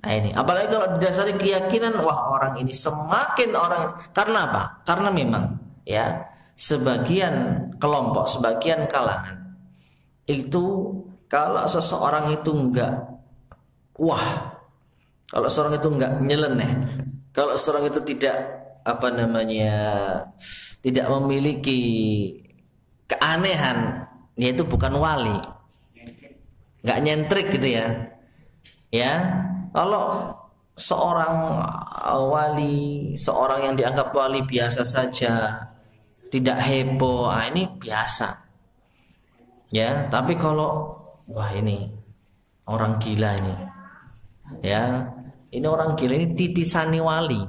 Nah ini, apalagi kalau didasari keyakinan, wah orang ini semakin orang, karena apa? Karena memang, ya, sebagian kelompok, sebagian kalangan itu kalau seseorang itu enggak, wah, kalau seorang itu enggak nyeleneh, kalau seorang itu tidak tidak memiliki keanehan, yaitu bukan wali, nggak nyentrik gitu ya. Ya, kalau seorang wali, seorang yang dianggap wali biasa saja, tidak heboh, ini biasa. Ya, tapi kalau wah ini orang gila ini, ya, ini orang gila, ini titisani wali,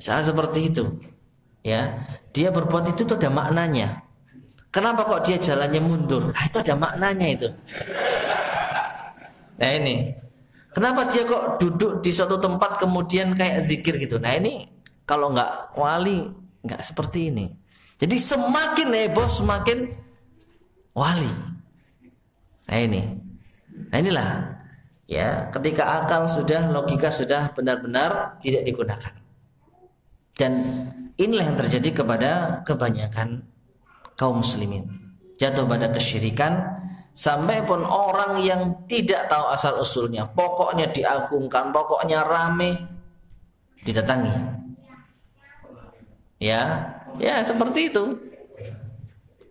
misalnya seperti itu, ya, dia berbuat itu tuh ada maknanya. Kenapa kok dia jalannya mundur? Nah, itu ada maknanya itu. Nah ini, kenapa dia kok duduk di suatu tempat kemudian kayak zikir gitu? Nah ini kalau nggak wali nggak seperti ini. Jadi semakin heboh semakin wali. Nah ini, nah inilah, ya, ketika akal sudah, logika sudah benar-benar tidak digunakan. Dan inilah yang terjadi kepada kebanyakan kaum muslimin, jatuh pada kesyirikan, sampai pun orang yang tidak tahu asal usulnya, pokoknya diagungkan, pokoknya rame didatangi. Ya, ya seperti itu.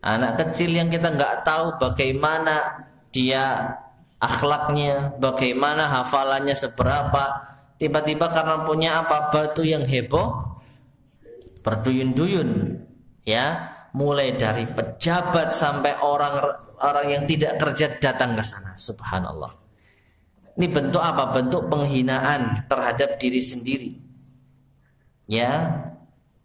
Anak kecil yang kita nggak tahu bagaimana dia akhlaknya, bagaimana hafalannya seberapa, tiba-tiba karena punya apa batu yang heboh, berduyun-duyun, ya. Mulai dari pejabat sampai orang yang tidak kerja datang ke sana. Subhanallah. Ini bentuk apa? Bentuk penghinaan terhadap diri sendiri. Ya.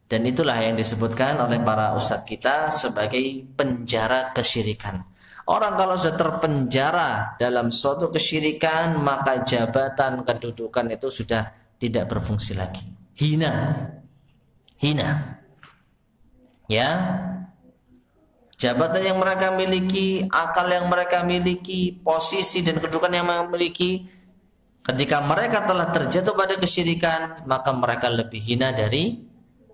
Dan itulah yang disebutkan oleh para ustadz kita sebagai penjara kesyirikan. Orang kalau sudah terpenjara dalam suatu kesyirikan, maka jabatan kedudukan itu sudah tidak berfungsi lagi. Hina. Ya, jabatan yang mereka miliki, akal yang mereka miliki, posisi dan kedudukan yang mereka miliki, ketika mereka telah terjatuh pada kesyirikan, maka mereka lebih hina dari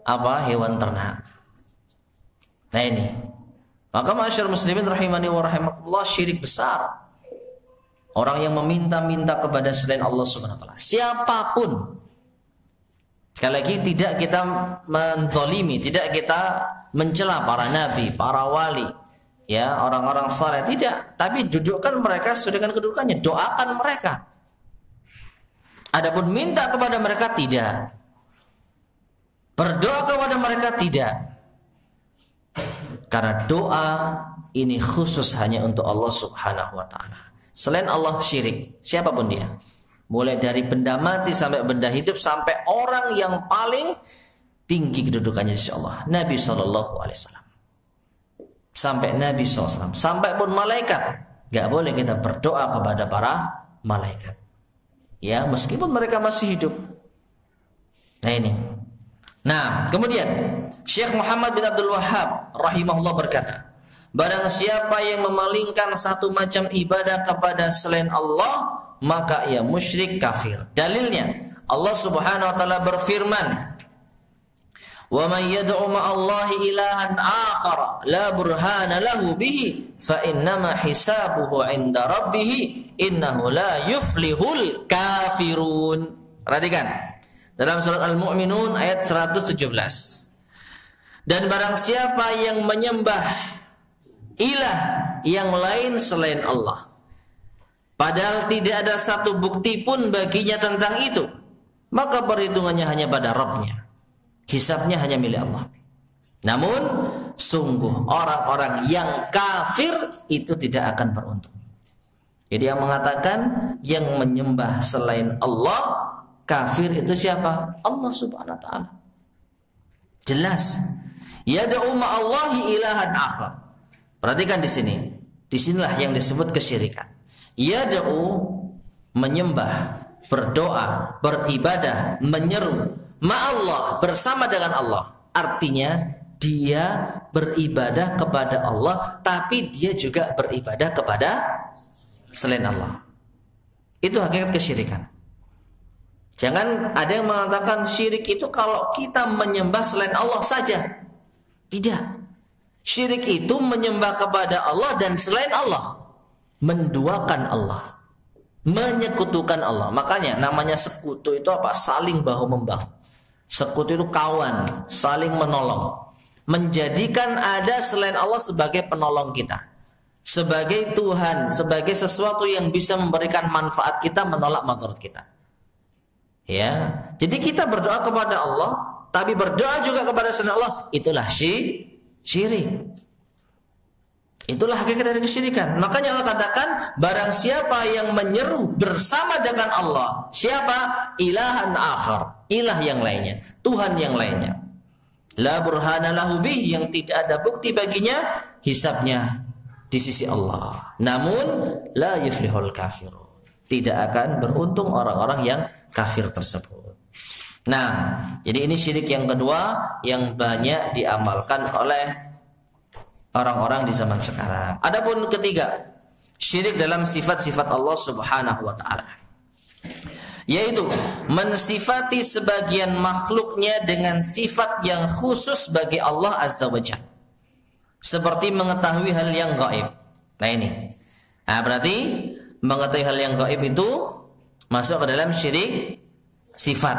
apa? Hewan ternak. Nah ini, maka masyarakat muslimin rahimani wa rahimakumullah, syirik besar. Orang yang meminta-minta kepada selain Allah Subhanahu wa taala, siapapun. Sekali lagi, tidak kita menzalimi, tidak kita mencela para nabi, para wali, ya, orang-orang saleh, tidak. Tapi dudukkan mereka sesuai dengan kedudukannya, doakan mereka. Adapun minta kepada mereka tidak, berdoa kepada mereka tidak, karena doa ini khusus hanya untuk Allah Subhanahu wa taala. Selain Allah syirik, siapapun dia, mulai dari benda mati sampai benda hidup, sampai orang yang paling tinggi kedudukannya insya Allah, Nabi SAW, sampai Nabi SAW, sampai pun malaikat, gak boleh kita berdoa kepada para malaikat, ya, meskipun mereka masih hidup. Nah ini. Nah kemudian Syekh Muhammad bin Abdul Wahhab rahimahullah berkata, barang siapa yang memalingkan satu macam ibadah kepada selain Allah, maka ia musyrik kafir. Dalilnya Allah Subhanahu wa taala berfirman, "Wa man yad'u ma'allahi ilahan akhara la burhana lahu bihi fa innama hisabuhu 'inda rabbih innahu la yuflihul kafirun." Perhatikan dalam surat Al-Mu'minun ayat 117. Dan barang siapa yang menyembah ilah yang lain selain Allah, padahal tidak ada satu bukti pun baginya tentang itu, maka perhitungannya hanya pada Rabb-Nya, hisabnya hanya milik Allah. Namun sungguh orang-orang yang kafir itu tidak akan beruntung. Jadi yang mengatakan yang menyembah selain Allah kafir itu siapa? Allah Subhanahu wa taala. Jelas. Yad'u ma'allahi ilahan akhar. Perhatikan di sini. Disinilah yang disebut kesyirikan. Yad'u, menyembah, berdoa, beribadah, menyeru ma'allah, bersama dengan Allah. Artinya dia beribadah kepada Allah, tapi dia juga beribadah kepada selain Allah. Itu hakikat kesyirikan. Jangan ada yang mengatakan syirik itu kalau kita menyembah selain Allah saja. Tidak. Syirik itu menyembah kepada Allah dan selain Allah, menduakan Allah, menyekutukan Allah. Makanya namanya sekutu itu apa? Saling bahu membahu. Sekutu itu kawan, saling menolong. Menjadikan ada selain Allah sebagai penolong kita, sebagai Tuhan, sebagai sesuatu yang bisa memberikan manfaat kita, menolak madarat kita. Ya, jadi kita berdoa kepada Allah, tapi berdoa juga kepada selain Allah, itulah syirik. Itulah hakikat dari kesyirikan. Makanya Allah katakan, barang siapa yang menyeru bersama dengan Allah, siapa? Ilahan akhar, ilah yang lainnya, Tuhan yang lainnya. La burhana lahu bih, yang tidak ada bukti baginya, hisabnya di sisi Allah. Namun la yuflihul kafirun, tidak akan beruntung orang-orang yang kafir tersebut. Nah, jadi ini syirik yang kedua yang banyak diamalkan oleh orang-orang di zaman sekarang. Adapun ketiga, syirik dalam sifat-sifat Allah Subhanahu wa taala, yaitu mensifati sebagian makhluknya dengan sifat yang khusus bagi Allah Azza wa Jalla, seperti mengetahui hal yang gaib. Nah ini, berarti mengetahui hal yang gaib itu masuk ke dalam syirik sifat,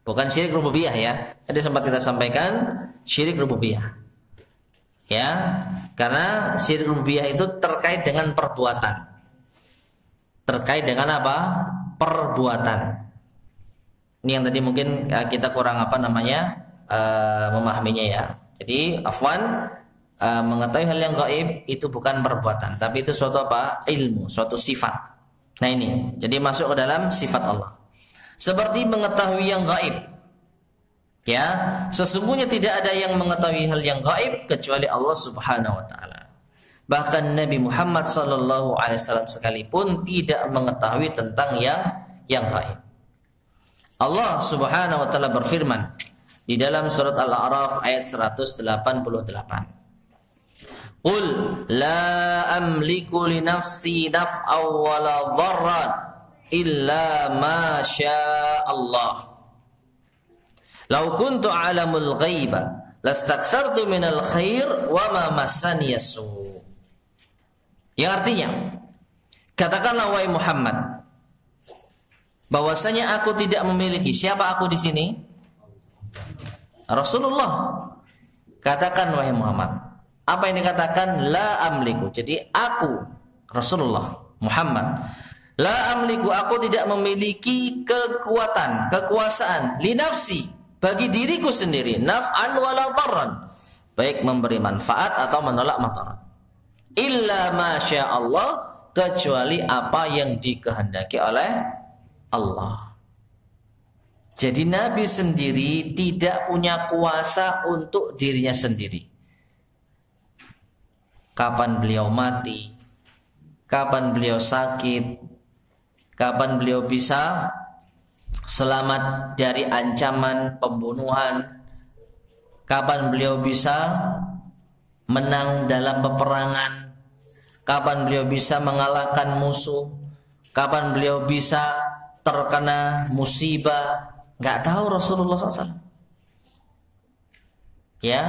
bukan syirik rububiyah ya. Tadi sempat kita sampaikan syirik rububiyah, ya, karena syirik rububiyah itu terkait dengan perbuatan, terkait dengan apa? Perbuatan. Ini yang tadi mungkin kita kurang memahaminya ya. Jadi afwan, mengetahui hal yang gaib itu bukan perbuatan, tapi itu suatu apa? Ilmu, suatu sifat. Nah ini, jadi masuk ke dalam sifat Allah. Seperti mengetahui yang gaib. Ya, sesungguhnya tidak ada yang mengetahui hal yang gaib kecuali Allah Subhanahu wa taala. Bahkan Nabi Muhammad sallallahu alaihi wasallam sekalipun tidak mengetahui tentang yang gaib. Allah Subhanahu wa taala berfirman di dalam surat Al-A'raf ayat 188. Qul la amliku li nafsi naf'aw wala dharran illa ma syaa Allah. Lau kuntu a'lamul ghaiba lastakthartu minal khair wa ma massani yasu. Yang artinya, katakanlah wahai Muhammad, bahwasanya aku tidak memiliki. Siapa aku di sini? Rasulullah. Katakan wahai Muhammad. Apa yang dikatakan? La amliku. Jadi aku Rasulullah Muhammad, la amliku, aku tidak memiliki kekuatan, kekuasaan, li nafsi, bagi diriku sendiri, naf'an wala dharran, baik memberi manfaat atau menolak madarat, illa ma syaa Allah, kecuali apa yang dikehendaki oleh Allah. Jadi Nabi sendiri tidak punya kuasa untuk dirinya sendiri. Kapan beliau mati, kapan beliau sakit, kapan beliau bisa selamat dari ancaman pembunuhan, kapan beliau bisa menang dalam peperangan, kapan beliau bisa mengalahkan musuh, kapan beliau bisa terkena musibah, nggak tahu Rasulullah SAW. Ya,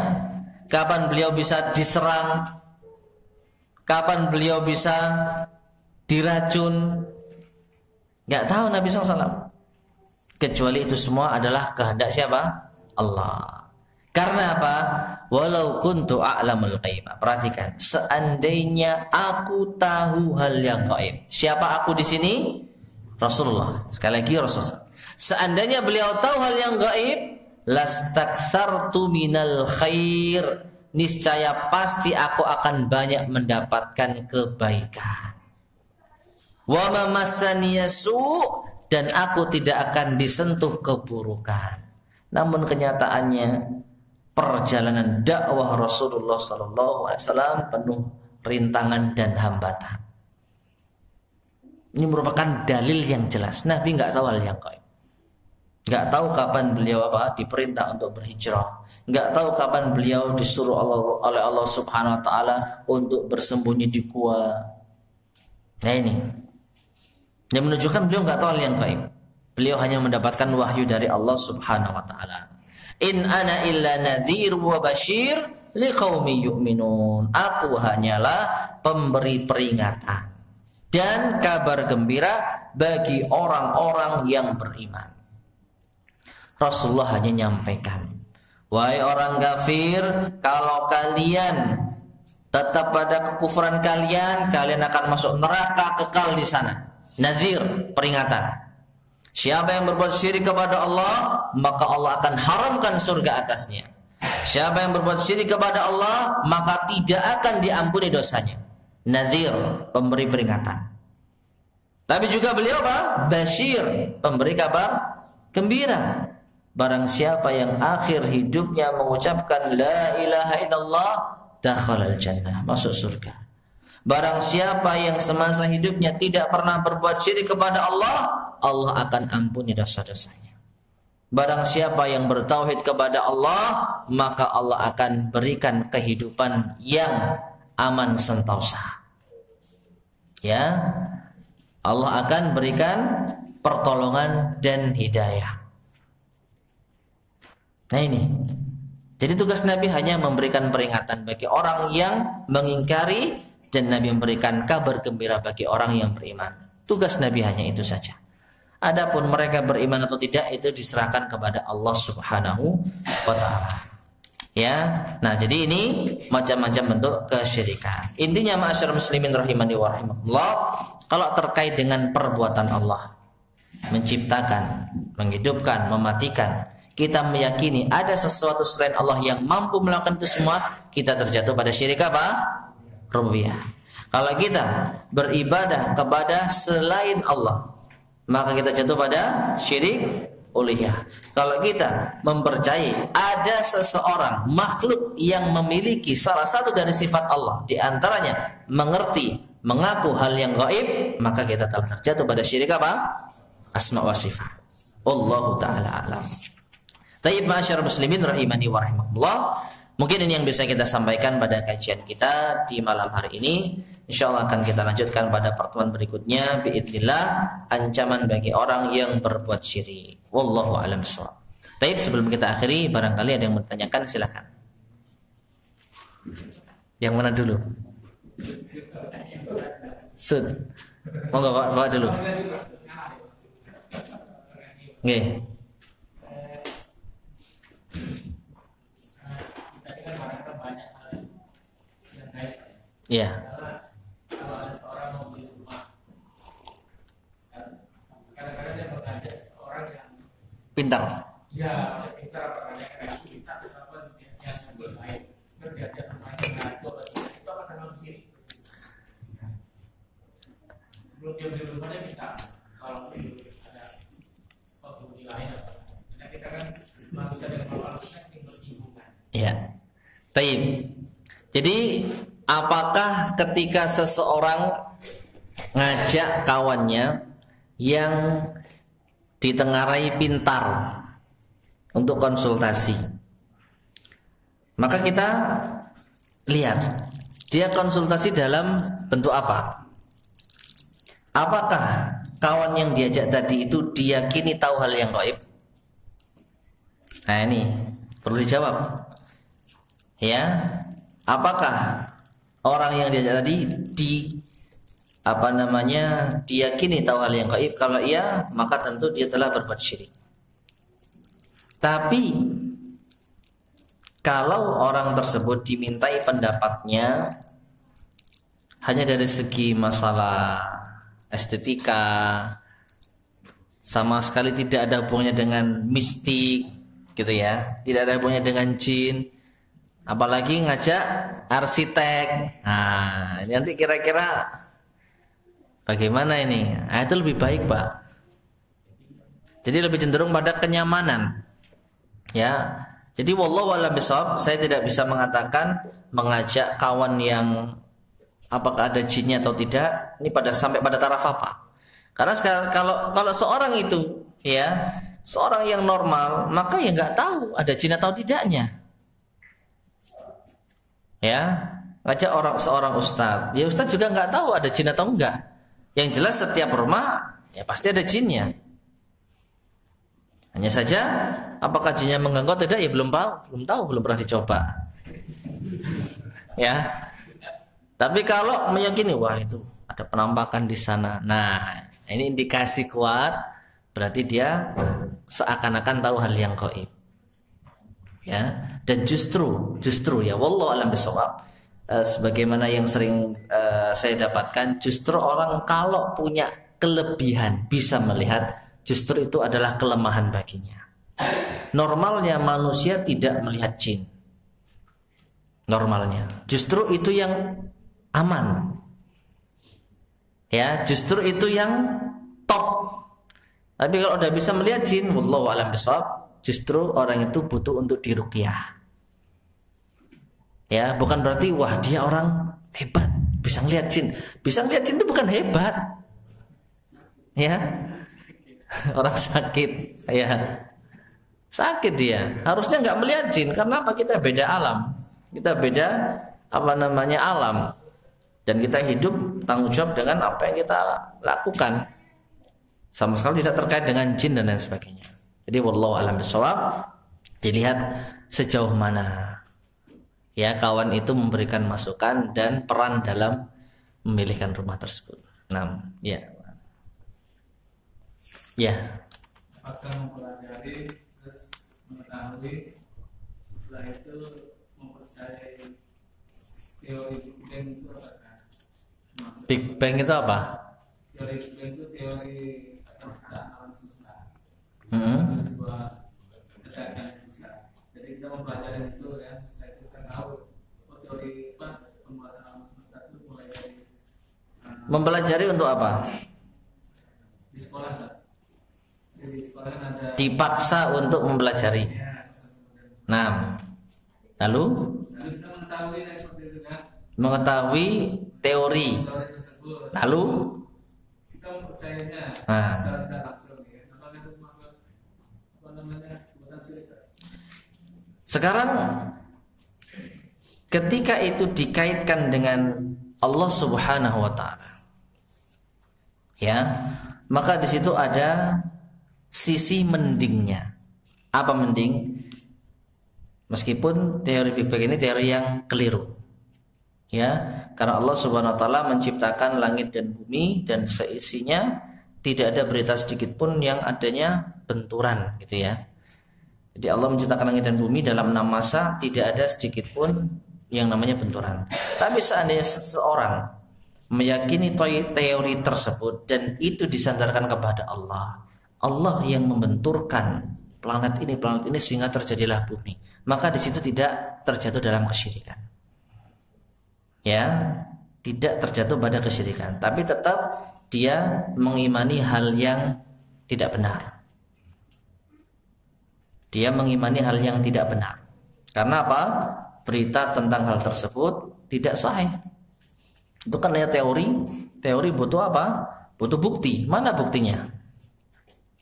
kapan beliau bisa diserang, kapan beliau bisa diracun, nggak tahu Nabi SAW. Kecuali itu semua adalah kehendak siapa? Allah. Karena apa? Walau kuntu a'lamul ghaib. Perhatikan, seandainya aku tahu hal yang gaib. Siapa aku di sini? Rasulullah. Sekali lagi Rasulullah. Seandainya beliau tahu hal yang gaib, lastakthartu minal khair. Niscaya pasti aku akan banyak mendapatkan kebaikan. Wa ma massaniya su', dan aku tidak akan disentuh keburukan. Namun kenyataannya perjalanan dakwah Rasulullah SAW penuh rintangan dan hambatan. Ini merupakan dalil yang jelas. Nabi nggak tahu hal yang gaib. Nggak tahu kapan beliau diperintah untuk berhijrah. Nggak tahu kapan beliau disuruh oleh Allah Subhanahu Wa Taala untuk bersembunyi di gua. Nah ini yang menunjukkan beliau nggak tahu hal yang gaib. Beliau hanya mendapatkan wahyu dari Allah Subhanahu Wa Taala. In ana illa nadhir wa bashir liqaumi yu'minun. Aku hanyalah pemberi peringatan dan kabar gembira bagi orang-orang yang beriman. Rasulullah hanya nyampaikan, wahai orang kafir, kalau kalian tetap pada kekufuran kalian, kalian akan masuk neraka kekal di sana. Nadhir, peringatan. Siapa yang berbuat syirik kepada Allah, maka Allah akan haramkan surga atasnya. Siapa yang berbuat syirik kepada Allah, maka tidak akan diampuni dosanya. Nadhir, pemberi peringatan. Tapi juga beliau apa? Bashir, pemberi kabar gembira. Barang siapa yang akhir hidupnya mengucapkan la ilaha illallah, dakhalal jannah, masuk surga. Barang siapa yang semasa hidupnya tidak pernah berbuat syirik kepada Allah, Allah akan ampuni dosa-dosanya. Barang siapa yang bertauhid kepada Allah, maka Allah akan berikan kehidupan yang aman sentosa. Ya, Allah akan berikan pertolongan dan hidayah. Nah ini, jadi tugas Nabi hanya memberikan peringatan bagi orang yang mengingkari, dan Nabi memberikan kabar gembira bagi orang yang beriman. Tugas Nabi hanya itu saja. Adapun mereka beriman atau tidak, itu diserahkan kepada Allah Subhanahu wa Ta'ala. Ya, nah jadi ini macam-macam bentuk kesyirikan. Intinya ma'asyar muslimin rahimani wa rahimakumullah, kalau terkait dengan perbuatan Allah, menciptakan, menghidupkan, mematikan, kita meyakini ada sesuatu selain Allah yang mampu melakukan itu semua, kita terjatuh pada syirik apa? Rububiyah. Kalau kita beribadah kepada selain Allah, maka kita jatuh pada syirik uluhiyah. Kalau kita mempercayai ada seseorang makhluk yang memiliki salah satu dari sifat Allah, di antaranya mengerti, mengaku hal yang gaib, maka kita telah terjatuh pada syirik apa? Asma wa sifat. Allahu taala alam. Tayyib ma'asyar muslimin rahimani wa rahimakumullah. Mungkin ini yang bisa kita sampaikan pada kajian kita di malam hari ini. InsyaAllah akan kita lanjutkan pada pertemuan berikutnya. Biidznillah, ancaman bagi orang yang berbuat syirik. Wallahu a'lam bishawab. Baik, sebelum kita akhiri, barangkali ada yang bertanyakan, silakan. Yang mana dulu? Sud. Monggo Pak dulu. Nggih. Iya. Kalau ada seorang mau beli rumah, kadang-kadang dia mengajak seorang yang Pintar. ya pintar pertanyakan kita kenapa dia sebut lain berjaya rumahnya ngaco itu apa termasuk syirik? Sebelum dia beli rumahnya minta kalau beli ada possibility lain apa? Karena kita kan manusia dengan manusia sering bersinggungan. Iya. Taib. Jadi apakah ketika seseorang ngajak kawannya yang ditengarai pintar untuk konsultasi, maka kita lihat dia konsultasi dalam bentuk apa? Apakah kawan yang diajak tadi itu diyakini tahu hal yang gaib? Nah ini perlu dijawab. Ya, apakah orang yang diajak tadi diyakini tahu hal yang gaib? Kalau iya, maka tentu dia telah berbuat syirik. Tapi kalau orang tersebut dimintai pendapatnya hanya dari segi masalah estetika, sama sekali tidak ada hubungannya dengan mistik gitu ya, tidak ada hubungannya dengan jin, apalagi ngajak arsitek. Nah, nanti kira-kira bagaimana ini? Nah, itu lebih baik, Pak. Jadi lebih cenderung pada kenyamanan. Ya. Jadi wallahu a'lam bishawab, saya tidak bisa mengatakan mengajak kawan yang apakah ada jinnya atau tidak, ini sampai pada taraf apa. Karena sekarang kalau seorang itu ya, seorang yang normal, maka ya nggak tahu ada jin atau tidaknya. Ya, ngajak seorang ustadz, ya ustadz juga nggak tahu ada jin atau enggak. Yang jelas setiap rumah ya pasti ada jinnya. Hanya saja apakah jinnya mengganggu atau tidak ya belum tahu, belum pernah dicoba. Ya. Tapi kalau meyakini wah itu ada penampakan di sana. Nah, ini indikasi kuat berarti dia seakan-akan tahu hal yang gaib. Ya, dan justru ya wallahu a'lam bishawab, sebagaimana yang sering saya dapatkan, justru orang kalau punya kelebihan bisa melihat, justru itu adalah kelemahan baginya. Normalnya manusia tidak melihat jin. Normalnya. Justru itu yang aman. Ya, justru itu yang top. Tapi kalau udah bisa melihat jin, wallahu a'lam bishawab, justru orang itu butuh untuk diruqyah. Ya, bukan berarti wah dia orang hebat, bisa melihat jin. Bisa melihat jin itu bukan hebat. Ya. Orang sakit, ya sakit dia, harusnya nggak melihat jin. Karena apa? Kita beda alam, kita beda alam, dan kita hidup tanggung jawab dengan apa yang kita lakukan, sama sekali tidak terkait dengan jin dan lain sebagainya. Jadi wallahu a'lam bishawab, dilihat sejauh mana ya kawan itu memberikan masukan dan peran dalam memilihkan rumah tersebut. Nah, ya. Ya. Apakah mempelajari terus mengetahui, setelah itu mempercayai teori Big Bang itu apakah? Big Bang itu apa? Teori Big Bang itu teori penciptaan alam semesta. Sebuah ledakan yang besar. Jadi kita mempelajari itu ya, setelah itu kita tahu teori pembuatan alam semesta itu mulai dari mempelajari untuk apa? Di sekolah. Dipaksa untuk mempelajari. Nah, lalu mengetahui teori. Lalu sekarang ketika itu dikaitkan dengan Allah Subhanahu wa taala, ya, maka di situ ada sisi mendingnya. Apa mending? Meskipun teori Big Bang ini teori yang keliru, ya, karena Allah Subhanahu wa taala menciptakan langit dan bumi dan seisinya, tidak ada berita sedikit pun yang adanya benturan, gitu ya. Jadi Allah menciptakan langit dan bumi dalam 6 masa, tidak ada sedikit pun yang namanya benturan. Tapi seandainya seseorang meyakini teori tersebut dan itu disandarkan kepada Allah yang membenturkan planet ini sehingga terjadilah bumi, maka di situ tidak terjatuh dalam kesyirikan. Ya, tidak terjatuh pada kesyirikan, tapi tetap dia mengimani hal yang tidak benar. Dia mengimani hal yang tidak benar. Karena apa? Berita tentang hal tersebut tidak sahih. Itu kan hanya teori. Teori butuh apa? Butuh bukti. Mana buktinya?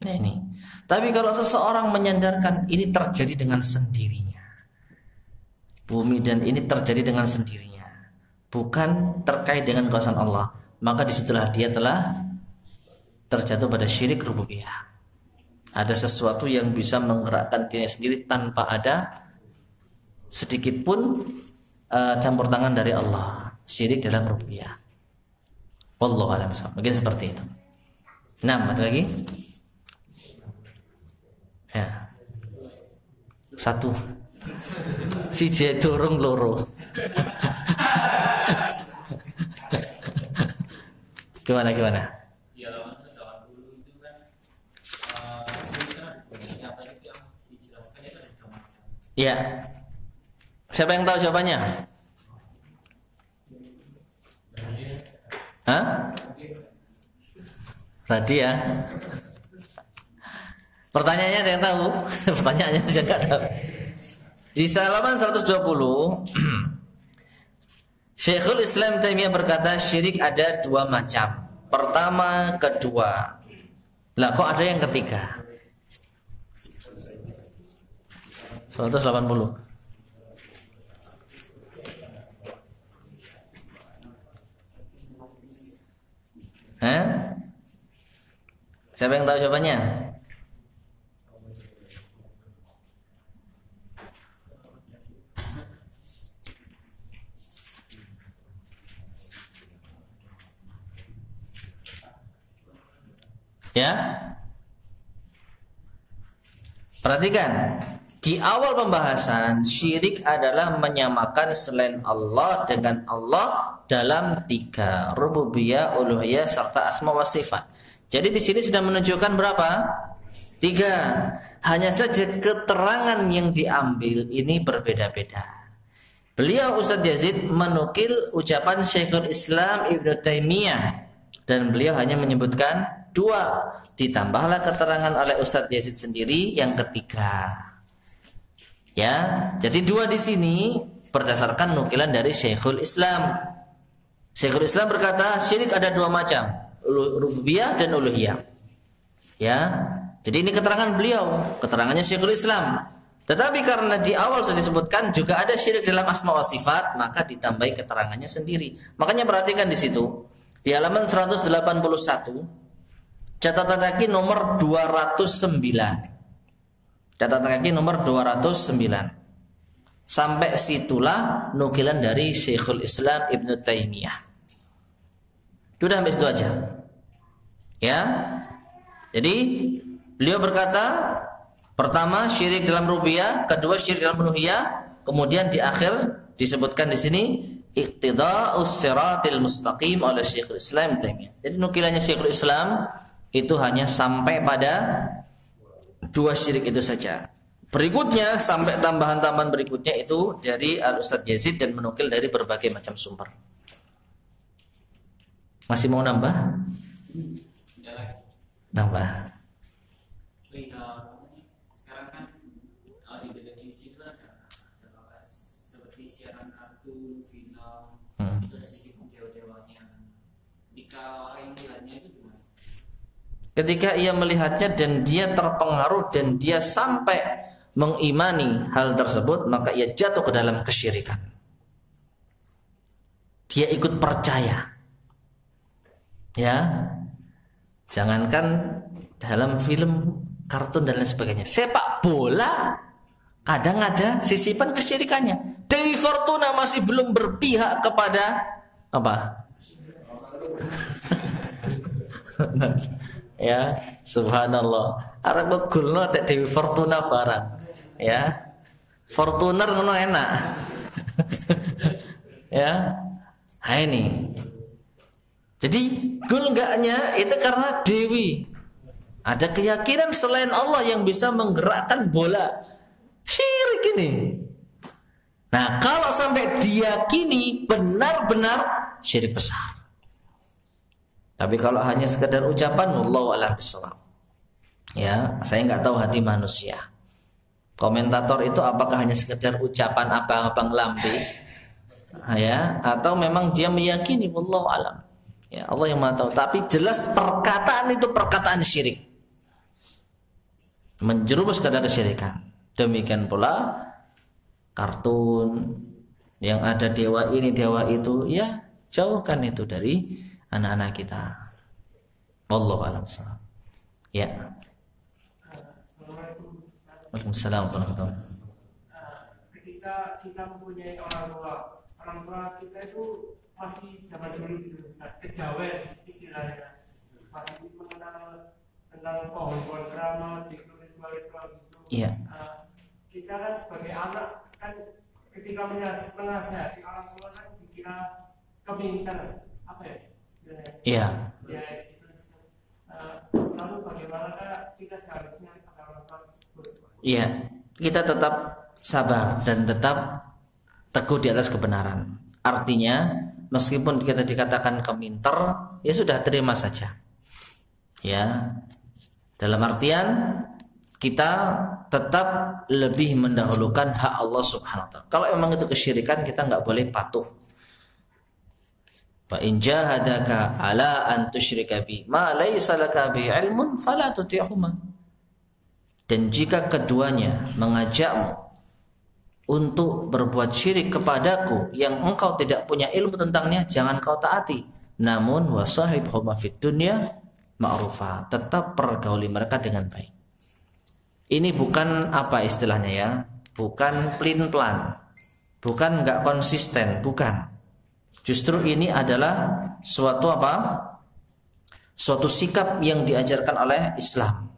Nah ini. Tapi kalau seseorang menyandarkan ini terjadi dengan sendirinya, bumi dan ini terjadi dengan sendirinya, bukan terkait dengan kuasa Allah, maka disitulah dia telah terjatuh pada syirik rububiyah. Ada sesuatu yang bisa menggerakkan dirinya sendiri tanpa ada sedikit pun campur tangan dari Allah. Syirik dalam rububiyah. Wallahu a'lam bishawab. Mungkin seperti itu. Nah, ada lagi? Ya. 1. siji durung loro. Gimana? Ya lawan 80 itu kan siapa itu yang dijelaskan itu ada macam. Iya. Siapa yang tahu jawabannya? Hah? Radia. Pertanyaannya ada yang tahu? Pertanyaannya aja nggak tahu. Di halaman 120 Syekhul Islam Taimiyah berkata syirik ada dua macam. Pertama, kedua. Lah kok ada yang ketiga? 180. Hah? Siapa yang tahu jawabannya? Ya, perhatikan di awal pembahasan syirik adalah menyamakan selain Allah dengan Allah dalam tiga rububiyah, uluhiyah serta asma wa sifat. Jadi di sini sudah menunjukkan berapa? Tiga. Hanya saja keterangan yang diambil ini berbeda-beda. Beliau Ustadz Yazid menukil ucapan Syekhul Islam Ibnu Taimiyah dan beliau hanya menyebutkan dua, ditambahlah keterangan oleh Ustadz Yazid sendiri yang ketiga. Ya, jadi dua di sini berdasarkan nukilan dari Syekhul Islam. Syekhul Islam berkata syirik ada dua macam, rububiyah dan uluhiyah. Ya, jadi ini keterangan beliau, keterangannya Syekhul Islam. Tetapi karena di awal sudah disebutkan juga ada syirik dalam asma wa sifat, maka ditambahi keterangannya sendiri. Makanya perhatikan di situ di halaman 181. Catatan kaki nomor 209. Catatan kaki nomor 209. Sampai situlah nukilan dari Syekhul Islam Ibnu Taimiyah. Sudah sampai situ aja. Ya. Jadi beliau berkata, pertama syirik dalam rububiyah, kedua syirik dalam uluhiyah, kemudian di akhir disebutkan di sini iqtida'us siratil mustaqim oleh Syekhul Islam Ibnu Taimiyah. Jadi nukilannya Syekhul Islam itu hanya sampai pada dua syirik itu saja. Berikutnya sampai tambahan-tambahan berikutnya itu dari Al-Ustadz Yazid dan menukil dari berbagai macam sumber. Masih mau nambah? Nambah. Sekarang kan di televisi itu ada seperti siaran kartun, film, itu ada sisi dewa-dewanya. Jika orang yang melihatnya itu gimana? Ketika ia melihatnya dan dia terpengaruh dan dia sampai mengimani hal tersebut, maka ia jatuh ke dalam kesyirikan. Dia ikut percaya. Ya. Jangankan dalam film, kartun dan lain sebagainya. Sepak bola kadang ada sisipan kesyirikannya. Dewi Fortuna masih belum berpihak kepada apa? Ya, subhanallah. Arek ngegulno tek Dewi Fortuna barang. Ya. Fortuner ngono enak. Ya. Nah ini. Jadi gol enggaknya itu karena Dewi. Ada keyakinan selain Allah yang bisa menggerakkan bola. Syirik ini. Nah, kalau sampai diyakini benar-benar syirik besar. Tapi kalau hanya sekedar ucapan, wallahu a'lam bishawab. Ya, saya nggak tahu hati manusia. Komentator itu apakah hanya sekedar ucapan abang-abang lambe, ya, atau memang dia meyakini, wallahu a'lam. Ya, Allah yang Maha tahu. Tapi jelas perkataan itu perkataan syirik, menjerumus ke dalam kesyirikan. Demikian pula kartun yang ada dewa ini dewa itu, ya jauhkan itu dari anak-anak kita. Wallahu a'lam. Ya. Waalaikumsalam warahmatullahi wabarakatuh. Ketika kita mempunyai orang tua kita itu masih zaman dulu gitu, kejawen istilahnya, masih mengenal tentang pohon-pohon keramat, dikelilingi gitu. Iya. Kita kan sebagai anak kan ketika menasihati orang tua kan dikira keminter apa ya? Iya. Ya itu. Lalu bagaimana kita seharusnya pada orang tua? Iya, kita tetap sabar dan tetap teguh di atas kebenaran. Artinya meskipun kita dikatakan keminter, ya sudah terima saja. Ya, dalam artian kita tetap lebih mendahulukan hak Allah Subhanahu wa taala. Kalau memang itu kesyirikan, kita nggak boleh patuh. Wa in jahadaka ala an tusyrika bi ma laysa laka bi ilmun fala tuti'huma. Dan jika keduanya mengajakmu untuk berbuat syirik kepadaku yang engkau tidak punya ilmu tentangnya, jangan kau taati. Namun wasahibhuma fid dunya ma'rufa, tetap pergauli mereka dengan baik. Ini bukan apa istilahnya ya, bukan plin-plan, bukan nggak konsisten, bukan. Justru ini adalah suatu apa? Suatu sikap yang diajarkan oleh Islam.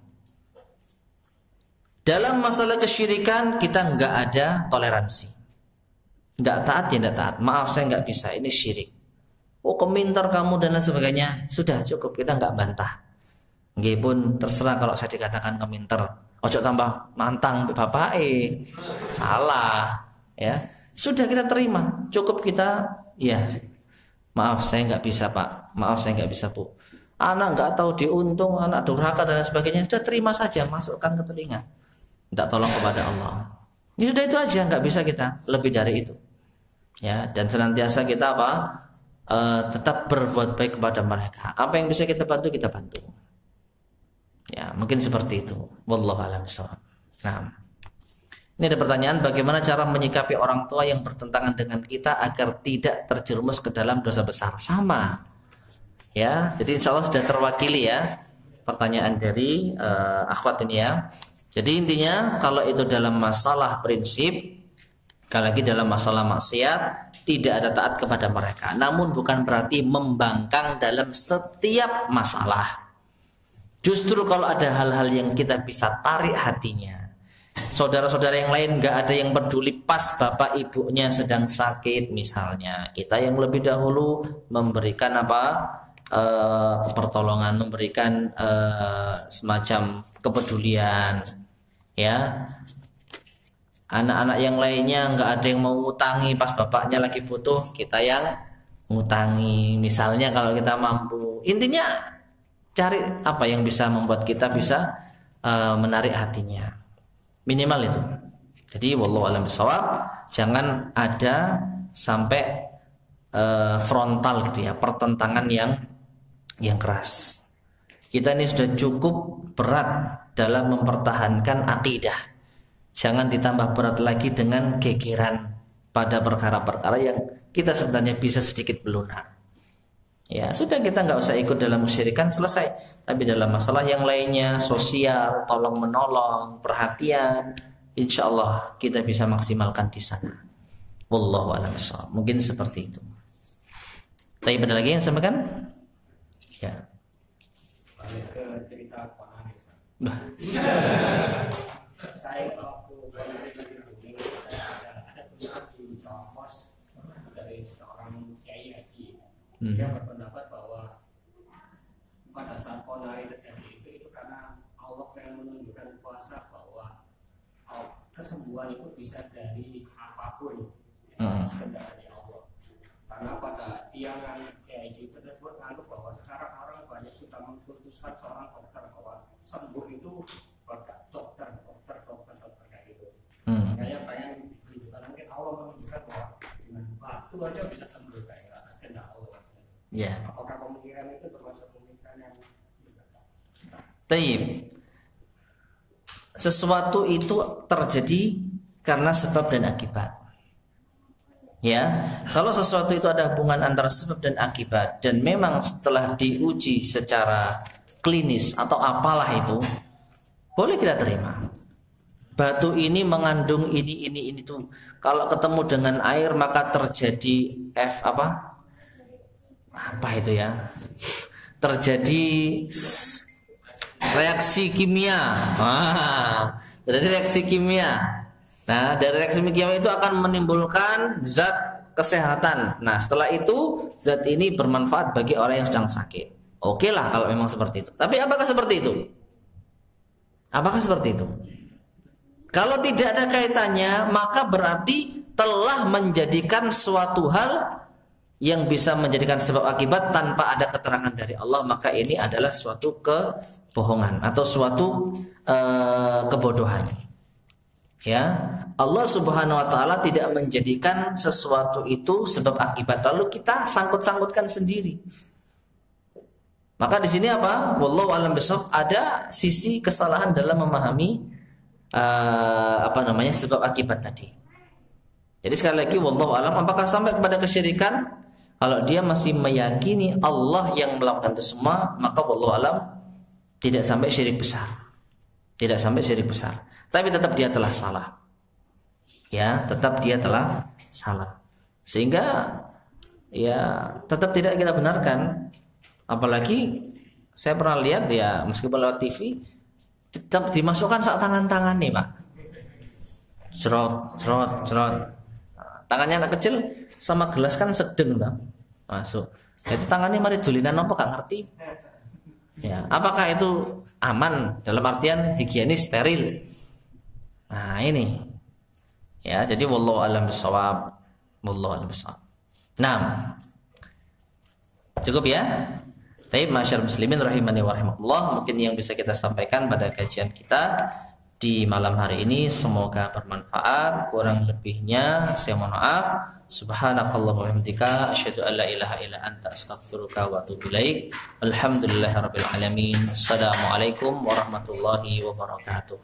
Dalam masalah kesyirikan kita nggak ada toleransi, nggak taat ya nggak taat. Maaf saya nggak bisa, ini syirik. Oh keminter kamu dan lain sebagainya. Sudah cukup, kita nggak bantah. Nggih pun terserah kalau saya dikatakan keminter. Ojo tambah nantang bapak salah ya. Sudah kita terima, cukup kita ya. Maaf saya nggak bisa pak, maaf saya nggak bisa bu. Anak nggak tahu diuntung, anak durhaka dan lain sebagainya. Sudah terima saja, masukkan ke telinga. Tidak tolong kepada Allah. Ya sudah itu aja, nggak bisa kita lebih dari itu. Ya, dan senantiasa kita apa? Tetap berbuat baik kepada mereka. Apa yang bisa kita bantu, kita bantu. Ya, mungkin seperti itu. Wallahu a'lam bishawab. Nah, ini ada pertanyaan, bagaimana cara menyikapi orang tua yang bertentangan dengan kita agar tidak terjerumus ke dalam dosa besar? Sama. Ya, jadi insya Allah sudah terwakili ya pertanyaan dari akhwat ini ya. Jadi intinya kalau itu dalam masalah prinsip, kalau lagi dalam masalah maksiat, tidak ada taat kepada mereka. Namun bukan berarti membangkang dalam setiap masalah. Justru kalau ada hal-hal yang kita bisa tarik hatinya, saudara-saudara yang lain nggak ada yang peduli pas bapak ibunya sedang sakit misalnya, kita yang lebih dahulu memberikan apa? Pertolongan, memberikan semacam kepedulian, ya. Anak-anak yang lainnya nggak ada yang mau ngutangi pas bapaknya lagi butuh, kita yang ngutangi misalnya kalau kita mampu. Intinya cari apa yang bisa membuat kita bisa menarik hatinya, minimal itu. Jadi wallahu a'lam bishawab, jangan ada sampai frontal gitu ya, pertentangan yang keras. Kita ini sudah cukup berat dalam mempertahankan akidah. Jangan ditambah berat lagi dengan gegeran pada perkara-perkara yang kita sebenarnya bisa sedikit melunak. Ya sudah, kita nggak usah ikut dalam kesyirikan, selesai. Tapi dalam masalah yang lainnya, sosial, tolong menolong, perhatian, insya Allah kita bisa maksimalkan di sana. Wallahu a'lam bishawab. Mungkin seperti itu. Tapi ada lagi yang sampaikan? Ya. Balik ke cerita Pak Anies. Saya waktu lagi dulu, saya ada tulisan di Jawa Pos dari seorang kiai haji. Dia berpendapat bahwa pada saat ponari terjadi itu karena Allah yang menunjukkan kuasa bahwa kesembuhan itu bisa dari apapun, sekedar dari Allah. Karena pada tiangan kiai tersebut menganggap bahwa sekarang orang banyak sudah memutuskan seorang dokter bahwa sembuh itu berkat dokter kayak gitu. Saya pengen ditunjukkan, mungkin Allah menunjukkan bahwa dengan batu aja bisa sembuh kayak atas kehendak Allah. Ya. Apakah pemikiran itu termasuk pemikiran yang Taib. Sesuatu itu terjadi karena sebab dan akibat. Ya, kalau sesuatu itu ada hubungan antara sebab dan akibat dan memang setelah diuji secara klinis atau apalah itu, boleh kita terima. Batu ini mengandung ini tuh. Kalau ketemu dengan air maka terjadi apa itu ya? Terjadi reaksi kimia. Jadi reaksi kimia. Nah, dari reaksi kimia itu akan menimbulkan zat kesehatan. Nah, setelah itu zat ini bermanfaat bagi orang yang sedang sakit. Oke lah kalau memang seperti itu. Tapi apakah seperti itu? Apakah seperti itu? Kalau tidak ada kaitannya, maka berarti telah menjadikan suatu hal yang bisa menjadikan sebab akibat tanpa ada keterangan dari Allah, maka ini adalah suatu kebohongan atau suatu kebodohan. Ya, Allah Subhanahu wa taala tidak menjadikan sesuatu itu sebab akibat lalu kita sangkut-sangkutkan sendiri. Maka di sini apa? Wallahu a'lam bishawab, ada sisi kesalahan dalam memahami sebab akibat tadi. Jadi sekali lagi wallahu a'lam, apakah sampai kepada kesyirikan? Kalau dia masih meyakini Allah yang melakukan itu semua, maka wallahu a'lam tidak sampai syirik besar. Tidak sampai syirik besar. Tapi tetap dia telah salah. Ya, tetap dia telah salah. Sehingga ya tetap tidak kita benarkan. Apalagi saya pernah lihat ya, meskipun lewat TV, tetap dimasukkan saat tangan-tangan nih Pak. Cerot. Tangannya anak kecil sama gelas kan sedeng Pak. Masuk. Itu tangannya mari dulinan apa gak ngerti. Ya, apakah itu aman dalam artian higienis, steril? Nah, ini. Ya, jadi wallahu a'lam bishawab. Wallahu a'lam bishawab. Nah. Cukup ya? Baik, masyarakat muslimin rahimani wa rahimakumullah, mungkin yang bisa kita sampaikan pada kajian kita di malam hari ini semoga bermanfaat. Kurang lebihnya saya mohon maaf. Subhanakallahumma wa bihamdika asyhadu an la ilaha illa anta astaghfiruka wa atubu ilaik. Alhamdulillahirabbil alamin. Assalamualaikum warahmatullahi wabarakatuh.